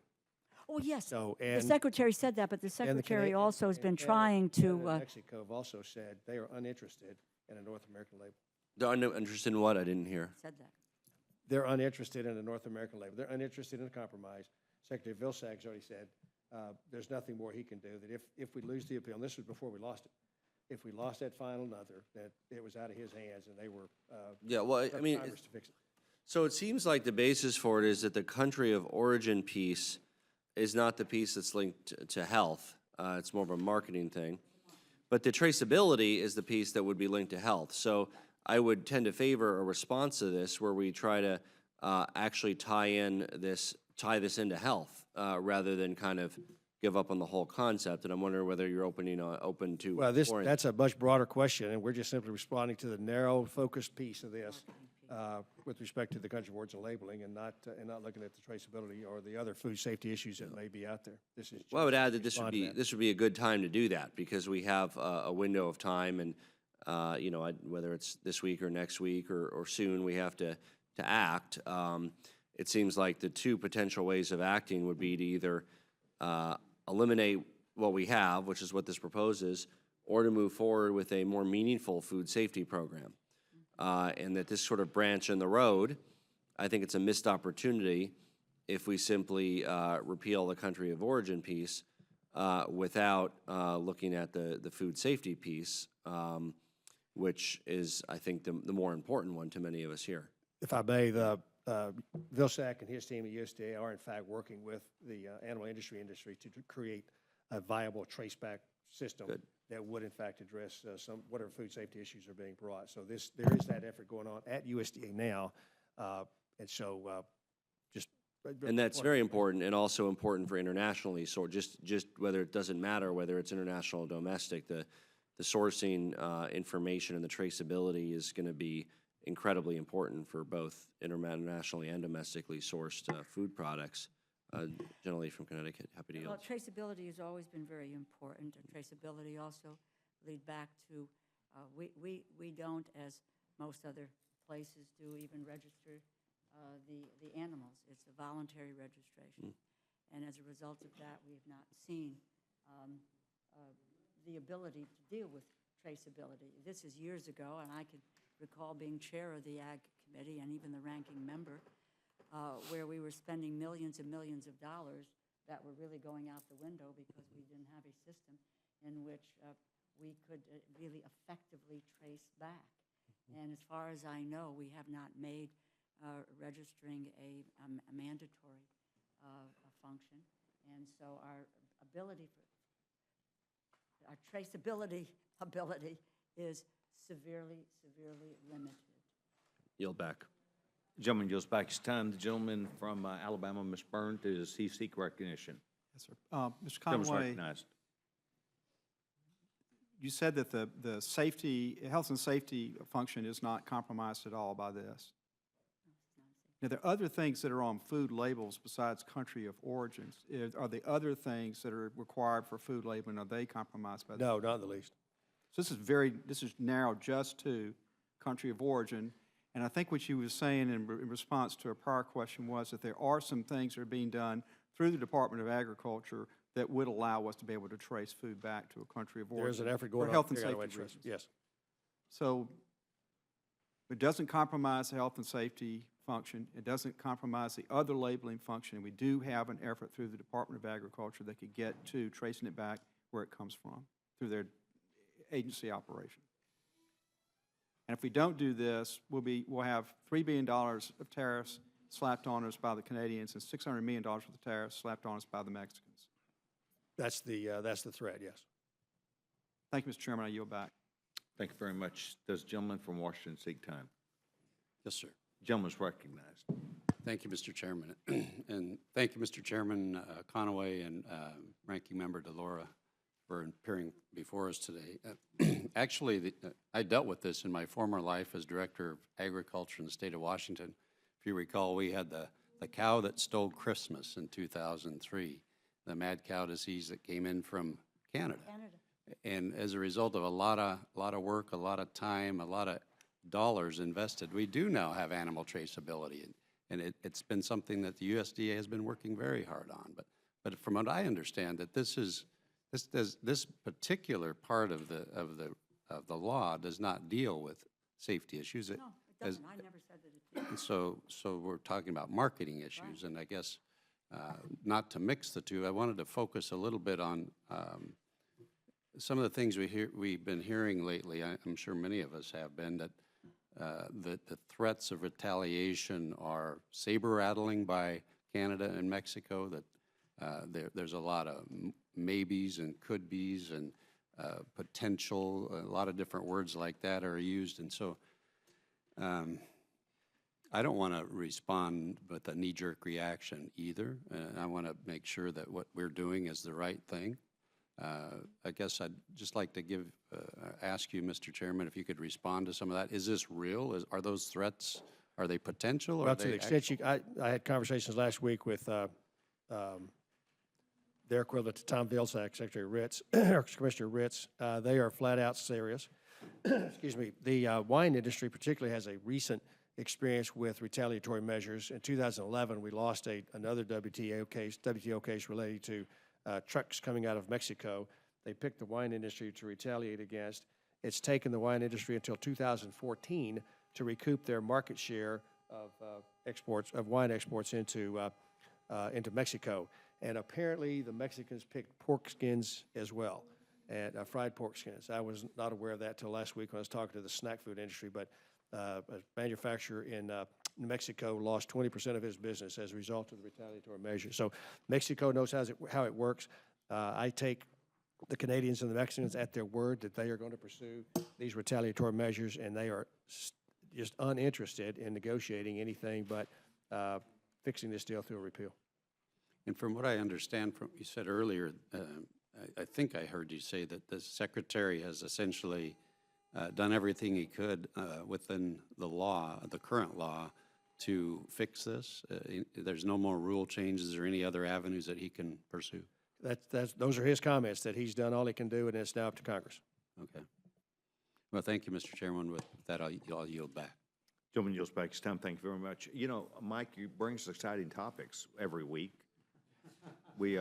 Oh, yes. So, the Secretary said that, but the Secretary also has been trying to... Canada and Mexico have also said they are uninterested in a North American label. They're uninterested in what? I didn't hear. Said that. They're uninterested in a North American label. They're uninterested in a compromise. Secretary Vilsack's already said there's nothing more he can do, that if we lose the appeal, and this was before we lost it, if we lost that final another, that it was out of his hands, and they were yeah, well, I mean, Congress to fix it. So it seems like the basis for it is that the country of origin piece is not the piece that's linked to health. It's more of a marketing thing. But the traceability is the piece that would be linked to health. So I would tend to favor a response to this where we try to actually tie this into health rather than kind of give up on the whole concept. And I'm wondering whether you're open to. Well, that's a much broader question, and we're just simply responding to the narrow, focused piece of this with respect to the country of origin labeling and not looking at the traceability or the other food safety issues that may be out there. This is Well, I would add that respond to that. this would be a good time to do that because we have a window of time, and whether it's this week or next week or soon, we have to act. It seems like the two potential ways of acting would be to either eliminate what we have, which is what this proposes, or to move forward with a more meaningful food safety program. And that this sort of branch in the road, I think it's a missed opportunity if we simply repeal the country of origin piece without looking at the food safety piece, which is, I think, the more important one to many of us here. If I may, Vilsack and his team at USDA are in fact working with the animal industry to create a viable traceback system that would in fact address whatever food safety issues are being brought. So there is that effort going on at USDA now, and so just. And that's very important, and also important for internationally. So just whether it doesn't matter whether it's international or domestic, the sourcing information and the traceability is going to be incredibly important for both internationally and domestically sourced food products. Generally from Connecticut, happy to yield. Well, traceability has always been very important, and traceability also lead back to, we don't, as most other places do, even register the animals. It's a voluntary registration. And as a result of that, we have not seen the ability to deal with traceability. This is years ago, and I could recall being chair of the Ag Committee and even the ranking member, where we were spending millions and millions of dollars that were really going out the window because we didn't have a system in which we could really effectively trace back. And as far as I know, we have not made registering a mandatory function. And so our traceability ability is severely limited. Yield back. Gentleman yields back his time. The gentleman from Alabama, Ms. Byrne, does he seek recognition? Yes, sir. Mr. Gentleman's Conway, recognized. you said that the health and safety function is not compromised at all by this. Now, there are other things that are on food labels besides country of origins. Are there other things that are required for food labeling? Are they compromised by this? No, not in the least. So this is narrowed just to country of origin. And I think what you were saying in response to a prior question was that there are some things that are being done through the Department of Agriculture that would allow us to be able to trace food back to a country of origin. There is an effort going on. For health and to figure out a way safety to trace reasons. it. Yes. So it doesn't compromise the health and safety function. It doesn't compromise the other labeling function. And we do have an effort through the Department of Agriculture that could get to tracing it back where it comes from through their agency operation. And if we don't do this, we'll have $3 billion of tariffs slapped on us by the Canadians and $600 million worth of tariffs slapped on us by the Mexicans. That's the threat, yes. Thank you, Mr. Chairman. I yield back. Thank you very much. Does the gentleman from Washington seek time? Yes, sir. Gentleman's recognized. Thank you, Mr. Chairman. And thank you, Mr. Chairman Conaway and Ranking Member DeLaura for appearing before us today. Actually, I dealt with this in my former life as Director of Agriculture in the state of Washington. If you recall, we had the cow that stole Christmas in 2003, the mad cow disease that came in from Canada. And as a result of a lot of work, a lot of time, a lot of dollars invested, we do now have animal traceability. And it's been something that the USDA has been working very hard on. But from what I understand, that this particular part of the law does not deal with safety issues. No, it doesn't. I never said that it did. So we're talking about marketing issues, and I guess not to mix the two, I wanted to focus a little bit on some of the things we've been hearing lately. I'm sure many of us have been, that the threats of retaliation are saber-rattling by Canada and Mexico, that There's a lot of maybes and could be's and potential, a lot of different words like that are used. And so I don't want to respond with a knee-jerk reaction either. I want to make sure that what we're doing is the right thing. I guess I'd just like to ask you, Mr. Chairman, if you could respond to some of that. Is this real? Are those threats, are they potential? Or Well, are to they the extent I had conversations last week with their equivalent to Tom Vilsack, Secretary Ritz, or Commissioner Ritz. They are flat out serious. Excuse me. The wine industry particularly has a recent experience with retaliatory measures. In 2011, we lost another WTO case related to trucks coming out of Mexico. They picked the wine industry to retaliate against. It's taken the wine industry until 2014 to recoup their market share of wine exports into Mexico. And apparently, the Mexicans picked pork skins as well, and fried pork skins. I was not aware of that till last week when I was talking to the snack food industry, but a manufacturer in New Mexico lost 20% of his business as a result of the retaliatory measures. So Mexico knows how it works. I take the Canadians and the Mexicans at their word that they are going to pursue these retaliatory measures, and they are just uninterested in negotiating anything but fixing this deal through a repeal. And from what I understand from you said earlier, I think I heard you say that the Secretary has essentially done everything he could within the law, the current law, to fix this. There's no more rule changes or any other avenues that he can pursue. Those are his comments, that he's done all he can do, and it's now up to Congress. Okay. Well, thank you, Mr. Chairman. With that, I'll yield back. Gentleman yields back his time. Thank you very much. You know, Mike, you bring us exciting topics every week. We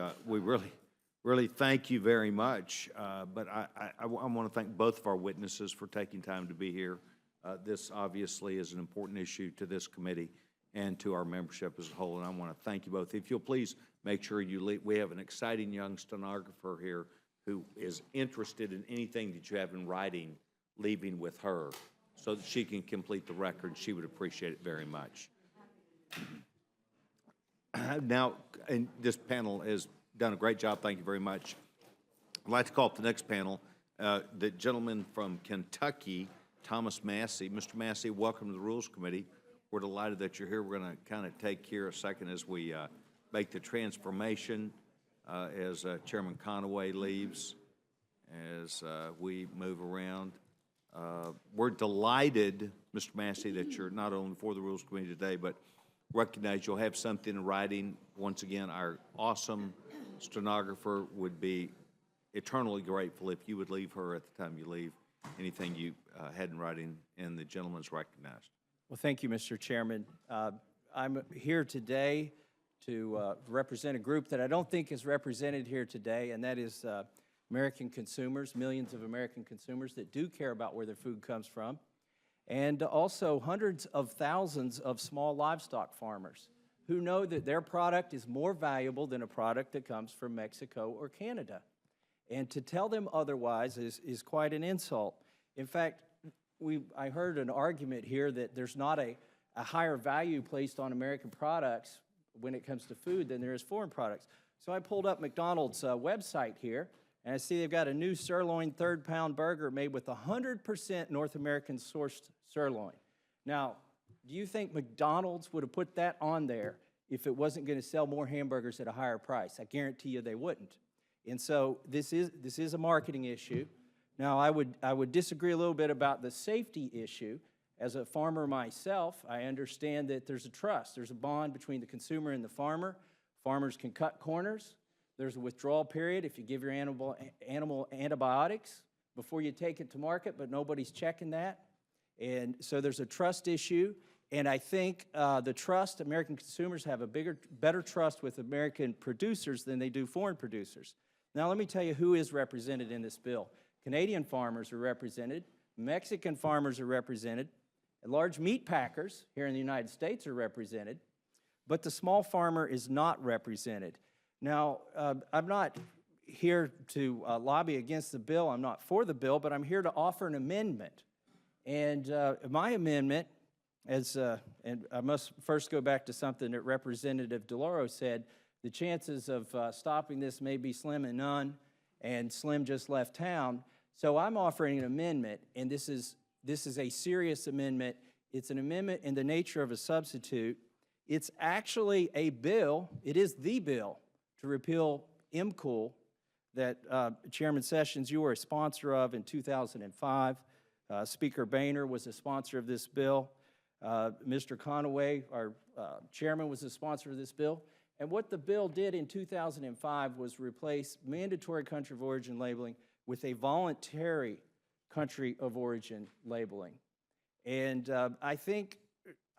really thank you very much. But I want to thank both of our witnesses for taking time to be here. This obviously is an important issue to this committee and to our membership as a whole, and I want to thank you both. If you'll please make sure you leave. We have an exciting young stenographer here who is interested in anything that you have in writing, leaving with her so that she can complete the record. She would appreciate it very much. Now, and this panel has done a great job. Thank you very much. I'd like to call up the next panel, the gentleman from Kentucky, Thomas Massey. Mr. Massey, welcome to the Rules Committee. We're delighted that you're here. We're going to kind of take here a second as we make the transformation as Chairman Conaway leaves, as we move around. We're delighted, Mr. Massey, that you're not only for the Rules Committee today, but recognize you'll have something in writing. Once again, our awesome stenographer would be eternally grateful if you would leave her at the time you leave anything you had in writing, and the gentleman's recognized. Well, thank you, Mr. Chairman. I'm here today to represent a group that I don't think is represented here today, and that is American consumers, millions of American consumers that do care about where their food comes from, and also hundreds of thousands of small livestock farmers who know that their product is more valuable than a product that comes from Mexico or Canada. And to tell them otherwise is quite an insult. In fact, I heard an argument here that there's not a higher value placed on American products when it comes to food than there is foreign products. So I pulled up McDonald's website here, and I see they've got a new sirloin third-pound burger made with 100% North American sourced sirloin. Now, do you think McDonald's would have put that on there if it wasn't going to sell more hamburgers at a higher price? I guarantee you they wouldn't. And so this is a marketing issue. Now, I would disagree a little bit about the safety issue. As a farmer myself, I understand that there's a trust. There's a bond between the consumer and the farmer. Farmers can cut corners. There's a withdrawal period if you give your animal antibiotics before you take it to market, but nobody's checking that. And so there's a trust issue. And I think American consumers have a better trust with American producers than they do foreign producers. Now, let me tell you who is represented in this bill. Canadian farmers are represented. Mexican farmers are represented. Large meat packers here in the United States are represented. But the small farmer is not represented. Now, I'm not here to lobby against the bill. I'm not for the bill, but I'm here to offer an amendment. And my amendment, and I must first go back to something that Representative DeLauro said, the chances of stopping this may be slim and none, and Slim just left town. So I'm offering an amendment, and this is a serious amendment. It's an amendment in the nature of a substitute. It's actually a bill. It is the bill to repeal MCOOL that Chairman Sessions, you were a sponsor of in 2005. Speaker Boehner was a sponsor of this bill. Mr. Conaway, our chairman, was a sponsor of this bill. And what the bill did in 2005 was replace mandatory country of origin labeling with a voluntary country of origin labeling. And I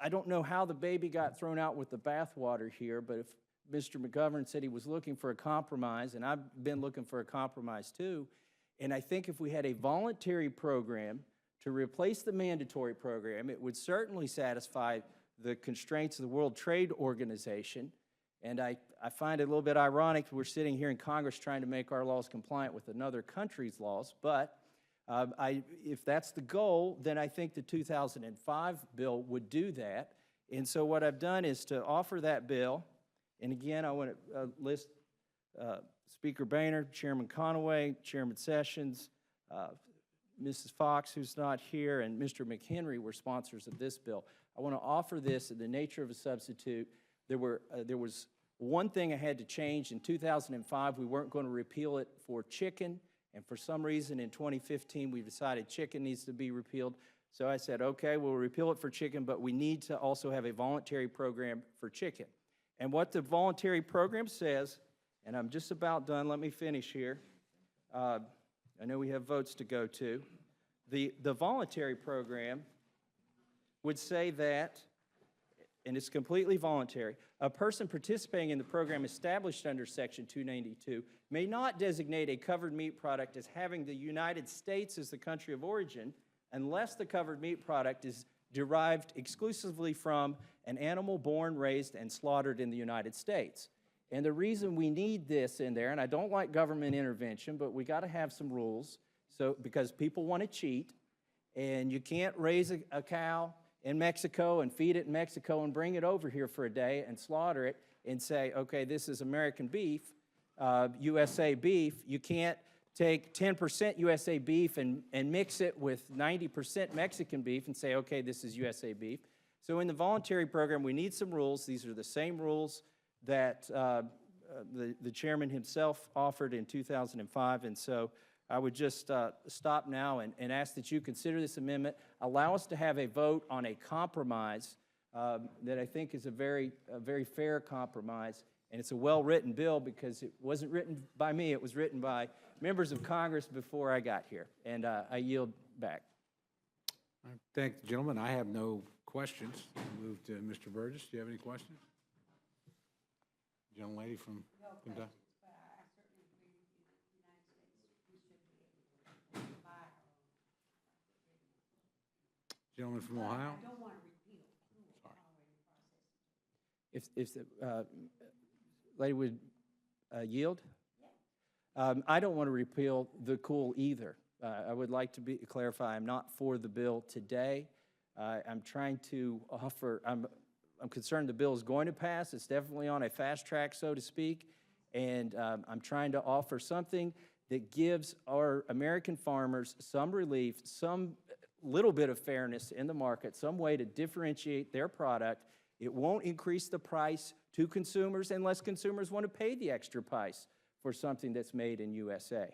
don't know how the baby got thrown out with the bathwater here, but if Mr. McGovern said he was looking for a compromise, and I've been looking for a compromise too, and I think if we had a voluntary program to replace the mandatory program, it would certainly satisfy the constraints of the World Trade Organization. And I find it a little bit ironic we're sitting here in Congress trying to make our laws compliant with another country's laws, but if that's the goal, then I think the 2005 bill would do that. And so what I've done is to offer that bill, and again, I want to list Speaker Boehner, Chairman Conaway, Chairman Sessions, Mrs. Fox, who's not here, and Mr. McHenry were sponsors of this bill. I want to offer this in the nature of a substitute. There was one thing I had to change. In 2005, we weren't going to repeal it for chicken, and for some reason in 2015, we decided chicken needs to be repealed. So I said, okay, we'll repeal it for chicken, but we need to also have a voluntary program for chicken. And what the voluntary program says, and I'm just about done, let me finish here. I know we have votes to go to. The voluntary program would say that, and it's completely voluntary, a person participating in the program established under Section 292 may not designate a covered meat product as having the United States as the country of origin unless the covered meat product is derived exclusively from an animal born, raised, and slaughtered in the United States. And the reason we need this in there, and I don't like government intervention, but we got to have some rules, because people want to cheat, and you can't raise a cow in Mexico and feed it in Mexico and bring it over here for a day and slaughter it and say, okay, this is American beef, USA beef. You can't take 10% USA beef and mix it with 90% Mexican beef and say, okay, this is USA beef. So in the voluntary program, we need some rules. These are the same rules that the chairman himself offered in 2005. And so I would just stop now and ask that you consider this amendment, allow us to have a vote on a compromise that I think is a very fair compromise. And it's a well-written bill because it wasn't written by me, it was written by members of Congress before I got here. And I yield back. I thank the gentleman. I have no questions. I'll move to Mr. Burgess. Do you have any questions? Young lady from Kentucky. Gentleman from Ohio. I don't want to repeal. Sorry. If the lady would yield? I don't want to repeal the COOL either. I would like to clarify, I'm not for the bill today. I'm trying to offer, I'm concerned the bill is going to pass. It's definitely on a fast track, so to speak. And I'm trying to offer something that gives our American farmers some relief, some little bit of fairness in the market, some way to differentiate their product. It won't increase the price to consumers unless consumers want to pay the extra price for something that's made in USA.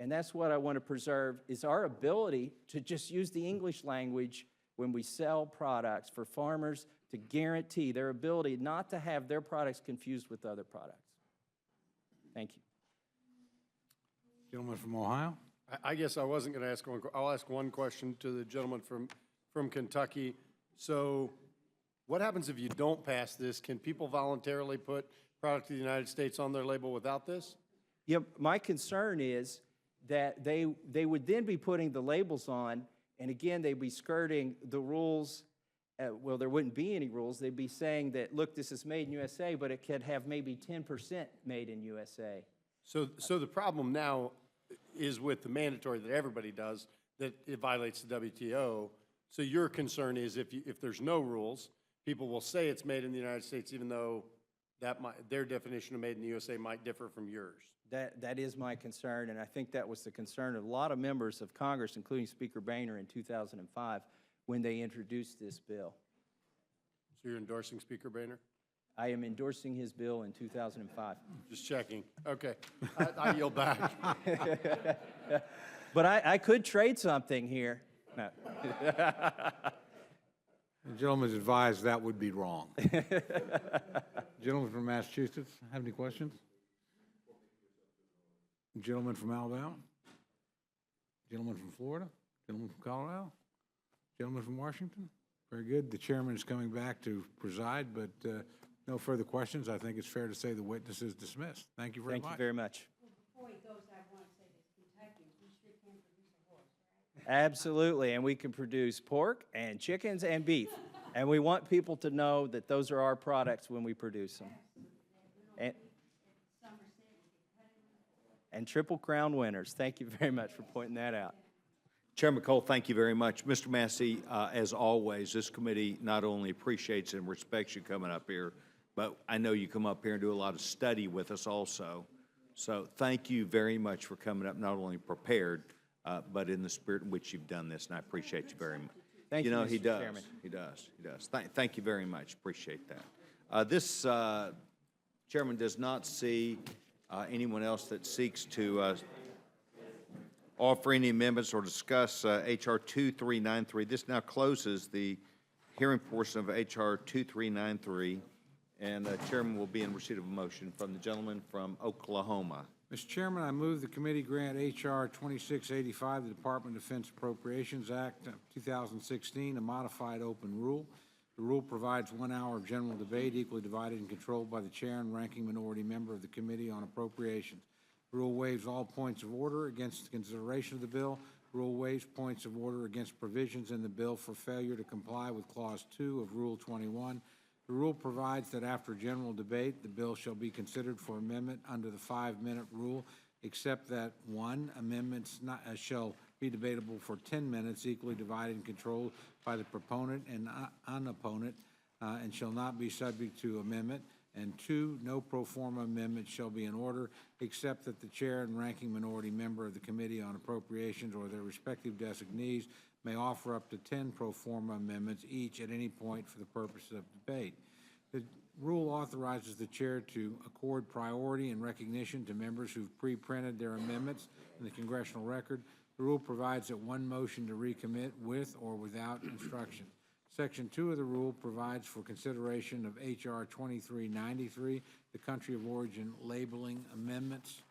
And that's what I want to preserve, is our ability to just use the English language when we sell products for farmers, to guarantee their ability not to have their products confused with other products. Thank you. Gentleman from Ohio. I guess I wasn't going to ask one. I'll ask one question to the gentleman from Kentucky. So what happens if you don't pass this? Can people voluntarily put product of the United States on their label without this? Yeah, my concern is that they would then be putting the labels on, and again, they'd be skirting the rules. Well, there wouldn't be any rules. They'd be saying that, look, this is made in USA, but it could have maybe 10% made in USA. So the problem now is with the mandatory that everybody does, that it violates the WTO. So your concern is if there's no rules, people will say it's made in the United States even though that might, their definition of made in the USA might differ from yours. That is my concern, and I think that was the concern of a lot of members of Congress, including Speaker Boehner in 2005, when they introduced this bill. So you're endorsing Speaker Boehner? I am endorsing his bill in 2005. Just checking. Okay. I yield back. But I could trade something here. No. The gentleman's advised that would be wrong. Gentleman from Massachusetts, have any questions? Gentleman from Alabama? Gentleman from Florida? Gentleman from Colorado? Gentleman from Washington? Very good. The chairman is coming back to preside, but no further questions. I think it's fair to say the witness is dismissed. Thank you very much. Thank you very much. Before he goes, I want to say this, Kentucky, we sure can produce a horse, right? Absolutely, and we can produce pork and chickens and beef. And we want people to know that those are our products when we produce them. And Triple Crown winners. Thank you very much for pointing that out. Chairman Cole, thank you very much. Mr. Massey, as always, this committee not only appreciates and respects you coming up here, but I know you come up here and do a lot of study with us also. So thank you very much for coming up, not only prepared, but in the spirit in which you've done this, and I appreciate you very much. Thank you, know, Mr. he does. Chairman. He does. He does. Thank you very much. Appreciate that. This chairman does not see anyone else that seeks to offer any amendments or discuss H.R. 2393. This now closes the hearing portion of H.R. 2393, and the chairman will be in receipt of a motion from the gentleman from Oklahoma. Mr. Chairman, I move the committee grant H.R. 2685, the Department of Defense Appropriations Act of 2016, a modified open rule. The rule provides 1 hour of general debate equally divided and controlled by the chair and ranking minority member of the Committee on Appropriations. The rule waives all points of order against consideration of the bill. The rule waives points of order against provisions in the bill for failure to comply with Clause 2 of Rule 21. The rule provides that after general debate, the bill shall be considered for amendment under the 5-minute rule, except that 1, amendments shall be debatable for 10 minutes, equally divided and controlled by the proponent and unopponent, and shall not be subject to amendment. And 2, no pro forma amendment shall be in order, except that the chair and ranking minority member of the Committee on Appropriations or their respective designees may offer up to 10 pro forma amendments each at any point for the purpose of debate. The rule authorizes the chair to accord priority and recognition to members who've pre-printed their amendments in the congressional record. The rule provides that 1 motion to recommit with or without instruction. Section 2 of the rule provides for consideration of H.R. 2393, the Country of Origin Labeling Amendments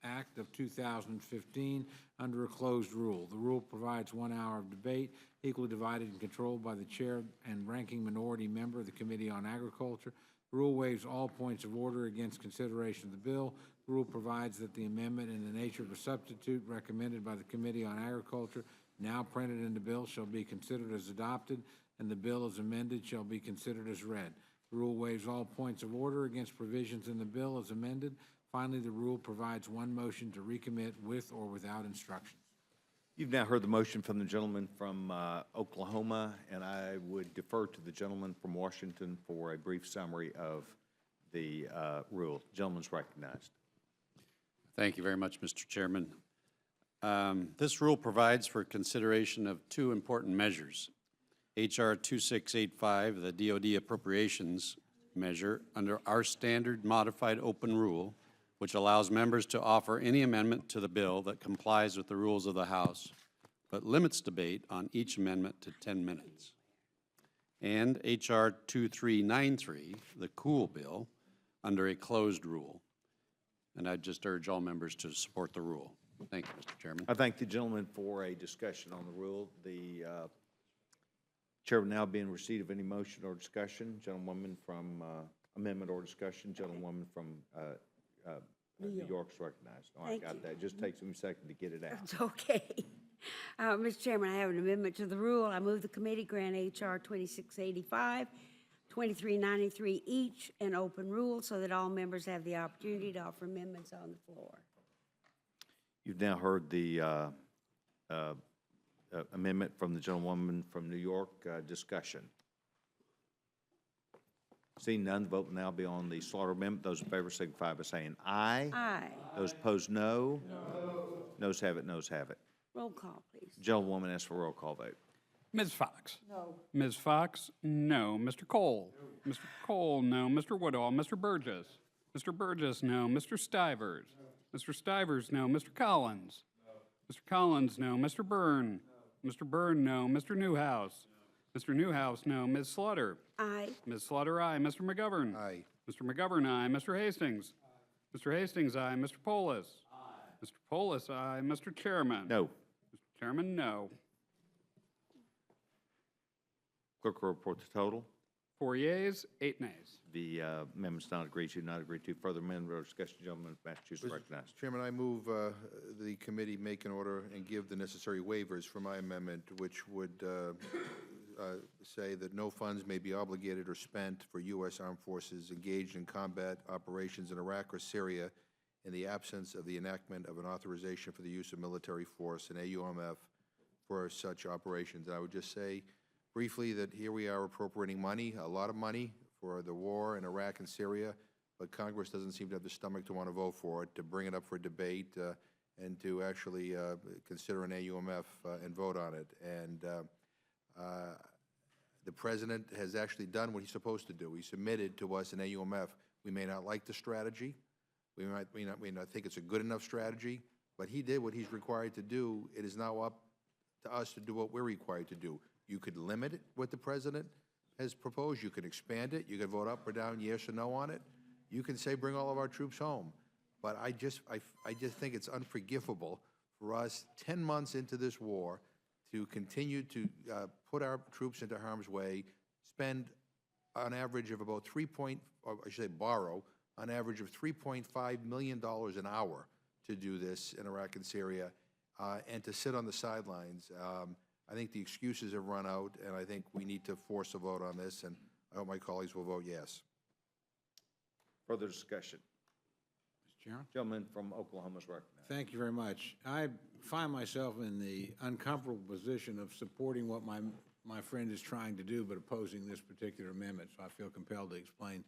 Act of 2015, under a closed rule. The rule provides 1 hour of debate, equally divided and controlled by the chair and ranking minority member of the Committee on Agriculture. The rule waives all points of order against consideration of the bill. The rule provides that the amendment in the nature of a substitute recommended by the Committee on Agriculture, now printed in the bill, shall be considered as adopted, and the bill as amended shall be considered as read. The rule waives all points of order against provisions in the bill as amended. Finally, the rule provides 1 motion to recommit with or without instructions. You've now heard the motion from the gentleman from Oklahoma, and I would defer to the gentleman from Washington for a brief summary of the rule. The gentleman's recognized. Thank you very much, Mr. Chairman. This rule provides for consideration of 2 important measures. H.R. 2685, the DoD appropriations measure, under our standard modified open rule, which allows members to offer any amendment to the bill that complies with the rules of the House, but limits debate on each amendment to 10 minutes. And H.R. 2393, the Cool Bill, under a closed rule. And I just urge all members to support the rule. Thank you, Mr. Chairman. I thank the gentleman for a discussion on the rule. The chair will now be in receipt of any motion or discussion. Gentlewoman from amendment or discussion. Gentlewoman from New York's recognized. Oh, I got that. It just takes me a second to get it out. It's okay. Mr. Chairman, I have an amendment to the rule. I move the committee grant H.R. 2685, 2393 each an open rule so that all members have the opportunity to offer amendments on the floor. You've now heard the amendment from the gentlewoman from New York. Discussion. Seeing none, the vote will now be on the Slaughter Amendment. Those in favor signify by saying aye. Aye. Those opposed, no. Noes have it, noes have it. Roll call, please. Gentlewoman asks for a roll call vote. Ms. Fox? No. Ms. Fox, no. Mr. Cole? Mr. Cole, no. Mr. Woodall? Mr. Burgess? Mr. Burgess, no. Mr. Stivers? Mr. Stivers, no. Mr. Collins? Mr. Collins, no. Mr. Byrne? Mr. Byrne, no. Mr. Newhouse? Mr. Newhouse, no. Ms. Slaughter? Aye. Ms. Slaughter, aye. Mr. McGovern? Aye. Mr. McGovern, aye. Mr. Hastings? Mr. Hastings, aye. Mr. Polis? Aye. Mr. Polis, aye. Mr. Chairman? No. Mr. Chairman, no. Clerk will report the total. 4 yeas, 8 nays. The amendment's not agreed to, not agreed to. Further amendment or discussion, gentleman from Massachusetts recognized. Mr. Chairman, I move the committee make an order and give the necessary waivers for my amendment, which would say that no funds may be obligated or spent for U.S. Armed Forces engaged in combat operations in Iraq or Syria in the absence of the enactment of an authorization for the use of military force and AUMF for such operations. And I would just say briefly that here we are appropriating money, a lot of money, for the war in Iraq and Syria, but Congress doesn't seem to have the stomach to want to vote for it, to bring it up for debate, and to actually consider an AUMF and vote on it. And the President has actually done what he's supposed to do. He submitted to us an AUMF. We may not like the strategy. We may not think it's a good enough strategy, but he did what he's required to do. It is now up to us to do what we're required to do. You could limit it, what the President has proposed. You can expand it. You can vote up or down, yes or no on it. You can say bring all of our troops home. But I just think it's unforgivable for us 10 months into this war to continue to put our troops into harm's way, spend on average of about borrow on average of $3.5 million an hour to do this in Iraq and Syria, and to sit on the sidelines. I think the excuses have run out, and I think we need to force a vote on this, and I hope my colleagues will vote yes. Further discussion. Mr. Chairman? Gentleman from Oklahoma is recognized. Thank you very much. I find myself in the uncomfortable position of supporting what my friend is trying to do, but opposing this particular amendment, so I feel compelled to explain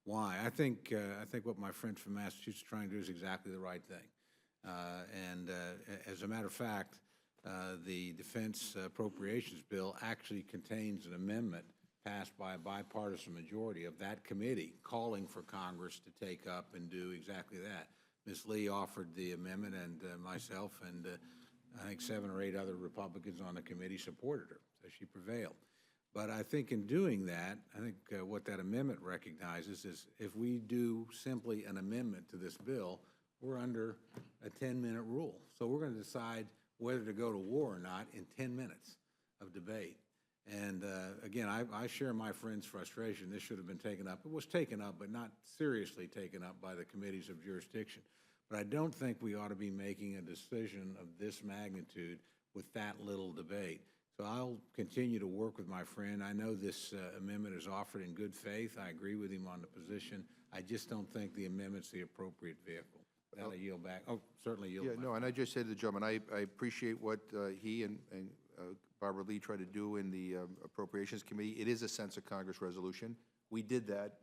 why. I think what my friend from Massachusetts is trying to do is exactly the right thing. As a matter of fact, the Defense Appropriations Bill actually contains an amendment passed by a bipartisan majority of that committee calling for Congress to take up and do exactly that. Ms. Lee offered the amendment, and myself and I think 7 or 8 other Republicans on the committee supported her, so she prevailed. But I think in doing that, I think what that amendment recognizes is if we do simply an amendment to this bill, we're under a 10-minute rule. So we're going to decide whether to go to war or not in 10 minutes of debate. And again, I share my friend's frustration. This should have been taken up. It was taken up, but not seriously taken up by the committees of jurisdiction. But I don't think we ought to be making a decision of this magnitude with that little debate. So I'll continue to work with my friend. I know this amendment is offered in good faith. I agree with him on the position. I just don't think the amendment's the appropriate vehicle. Now I yield back. Oh, certainly yield back. Yeah, no, and I just say to the gentleman, I appreciate what he and Barbara Lee tried to do in the Appropriations Committee. It is a sense of Congress resolution. We did that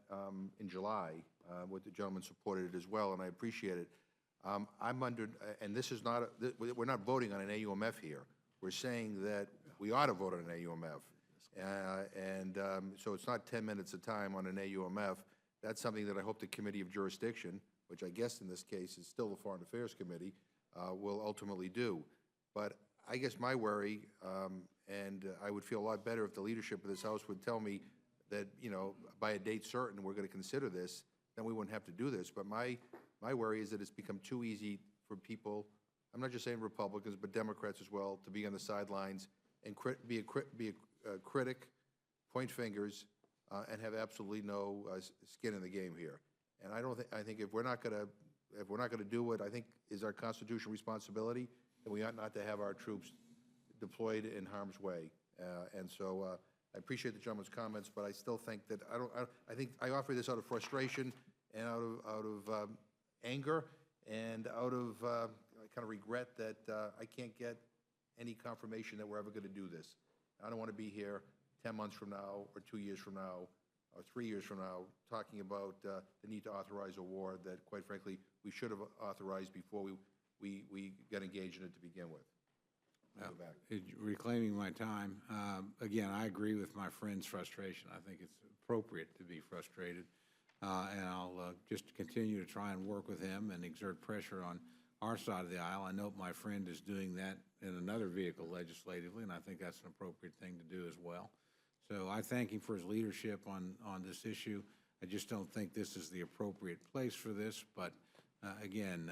in July. What the gentleman supported it as well, and I appreciate it. I'm under, and this is not, we're not voting on an AUMF here. We're saying that we ought to vote on an AUMF. So it's not 10 minutes of time on an AUMF. That's something that I hope the Committee of Jurisdiction, which I guess in this case is still the Foreign Affairs Committee, will ultimately do. But I guess my worry, and I would feel a lot better if the leadership of this House would tell me that, you know, by a date certain we're going to consider this, then we wouldn't have to do this. But my worry is that it's become too easy for people, I'm not just saying Republicans, but Democrats as well, to be on the sidelines and be a critic, point fingers, and have absolutely no skin in the game here. And I think if we're not going to do what I think is our constitutional responsibility, then we ought not to have our troops deployed in harm's way. And so I appreciate the gentleman's comments, but I still think that I think I offer this out of frustration and out of anger and out of kind of regret that I can't get any confirmation that we're ever going to do this. I don't want to be here 10 months from now or 2 years from now or 3 years from now, talking about the need to authorize a war that, quite frankly, we should have authorized before we got engaged in it to begin with. I'll go back. Reclaiming my time, again, I agree with my friend's frustration. I think it's appropriate to be frustrated. And I'll just continue to try and work with him and exert pressure on our side of the aisle. I know my friend is doing that in another vehicle legislatively, and I think that's an appropriate thing to do as well. So I thank him for his leadership on this issue. I just don't think this is the appropriate place for this. But again,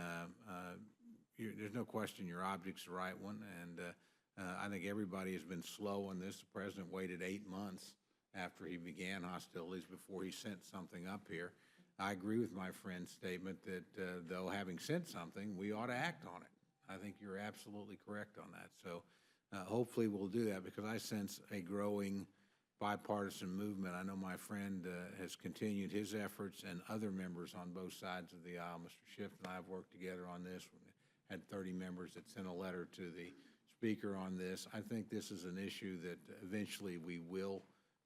there's no question your object's the right one, and I think everybody has been slow on this. The president waited 8 months after he began hostilities before he sent something up here. I agree with my friend's statement that though having sent something, we ought to act on it. I think you're absolutely correct on that. So hopefully we'll do that, because I sense a growing bipartisan movement. I know my friend has continued his efforts, and other members on both sides of the aisle. Mr. Schiff and I have worked together on this. We had 30 members that sent a letter to the Speaker on this. I think this is an issue that eventually we will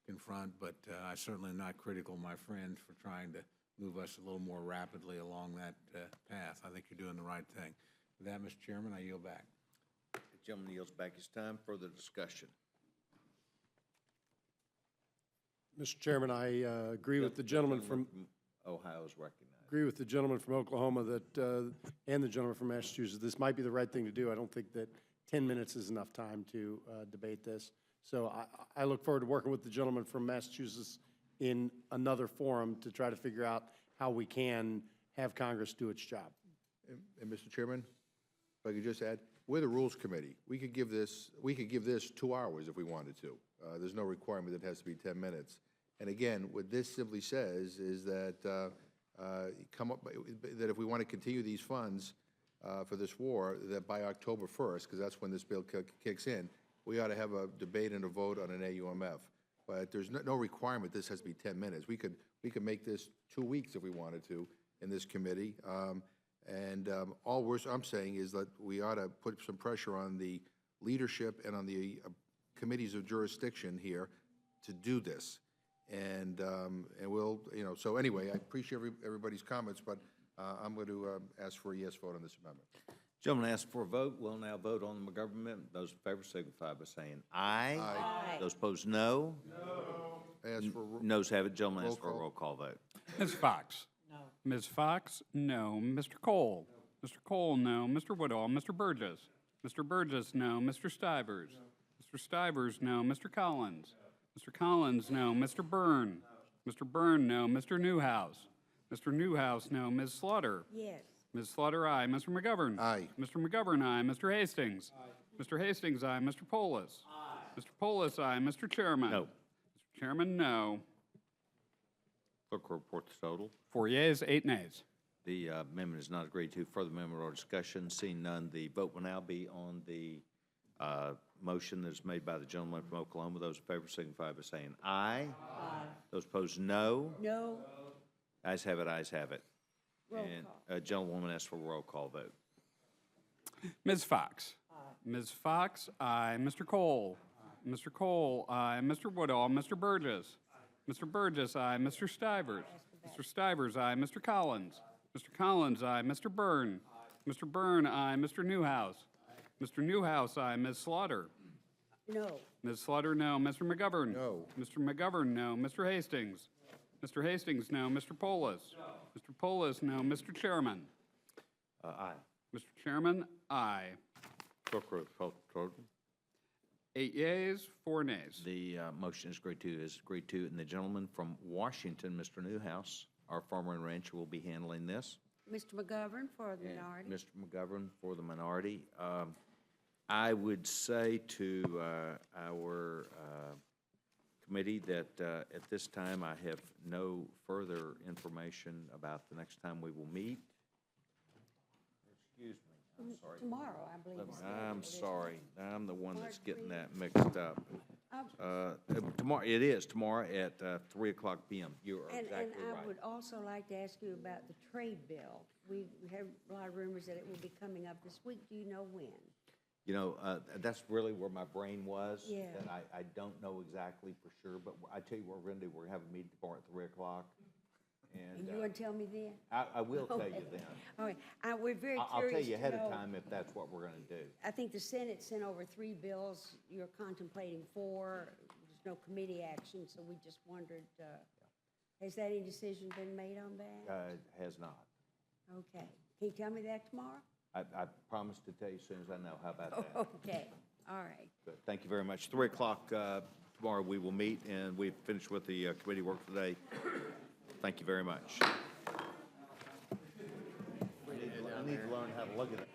confront, but I certainly am not critical of my friend for trying to move us a little more rapidly along that path. I think you're doing the right thing. With that, Mr. Chairman, I yield back. The gentleman yields back his time for the discussion. Mr. Chairman, I agree with the gentleman from Ohio is recognized. agree with the gentleman from Oklahoma that, and the gentleman from Massachusetts, this might be the right thing to do. I don't think that 10 minutes is enough time to debate this. So I look forward to working with the gentleman from Massachusetts in another forum to try to figure out how we can have Congress do its job. And Mr. Chairman, if I could just add, we're the Rules Committee. We could give this 2 hours if we wanted to. There's no requirement that it has to be 10 minutes. And again, what this simply says is that that if we want to continue these funds for this war, that by October 1st, because that's when this bill kicks in, we ought to have a debate and a vote on an AUMF. But there's no requirement this has to be 10 minutes. We could make this 2 weeks if we wanted to in this committee. All I'm saying is that we ought to put some pressure on the leadership and on the committees of jurisdiction here to do this. And we'll, so anyway, I appreciate everybody's comments, but I'm going to ask for a yes vote on this amendment. Gentleman asked for a vote. We'll now vote on the McGovern amendment. Those in favor signify by saying aye. Aye. Those opposed, no. I ask for Noes have it. Gentleman asks for a roll roll call vote. Ms. Fox? No. Ms. Fox? No. Mr. Cole? No. Mr. Cole, no. Mr. Woodall? Mr. Burgess? Mr. Burgess, no. Mr. Stivers? No. Mr. Stivers, no. Mr. Collins? No. Mr. Collins, no. Mr. Byrne? No. Mr. Byrne, no. Mr. Newhouse? Mr. Newhouse, no. Ms. Slaughter? Yes. Ms. Slaughter, aye. Mr. McGovern? Aye. Mr. McGovern, aye. Mr. Hastings? Aye. Mr. Hastings, aye. Mr. Polis? Aye. Mr. Polis, aye. Mr. Chairman? No. Mr. Chairman, no. Clerk will report the total. 4 yeas, 8 nays. The amendment is not agreed to. Further amendment or discussion? Seeing none, the vote will now be on the motion that is made by the gentleman from Oklahoma. Those in favor signify by saying aye. Aye. Those opposed, no. No. Ayes have it, ayes have it. Roll And call. a gentlewoman asked for a roll call vote. Ms. Fox? Aye. Ms. Fox, aye. Mr. Cole? Aye. Mr. Cole, aye. Mr. Woodall? Mr. Burgess? Aye. Mr. Burgess, aye. Mr. Stivers? Mr. Stivers, aye. Mr. Collins? Mr. Collins, aye. Mr. Byrne? Aye. Mr. Byrne, aye. Mr. Newhouse? Aye. Mr. Newhouse, aye. Ms. Slaughter? No. Ms. Slaughter, no. Mr. McGovern? No. Mr. McGovern, no. Mr. Hastings? Mr. Hastings, no. Mr. Polis? No. Mr. Polis, no. Mr. Chairman? Aye. Mr. Chairman, aye. Clerk will report the total. 8 yeas, 4 nays. The motion is agreed to, and the gentleman from Washington, Mr. Newhouse, our farmer and rancher, will be handling this. Mr. McGovern for the And minority. Mr. McGovern for the minority. I would say to our committee that at this time I have no further information about the next time we will meet. Excuse me, I'm sorry. Tomorrow, I believe. is scheduled, I'm isn't it? sorry. I'm the one that's getting that mixed up. Tomorrow, it is tomorrow at 3 o'clock p.m. You are And exactly I right. would also like to ask you about the trade bill. We have a lot of rumors that it will be coming up this week. Do you know when? You know, that's really where my brain was. Yeah. That I don't know exactly for sure, but I tell you what we're gonna do, we're gonna have a meeting tomorrow at 3 o'clock. And you want to tell me then? I will tell you then. All right, we're very I'll curious tell you to ahead of know- time if that's what we're gonna do. I think the Senate sent over 3 bills. You're contemplating 4. There's no committee action, so we just wondered, has any decision been made on that? Has not. Okay. Can you tell me that tomorrow? I promise to tell you as soon as I know. How about that? Okay, all right. Good. Thank you very much. 3 o'clock tomorrow, we will meet, and we've finished with the committee work today. Thank you very much. I need to learn how to look at it.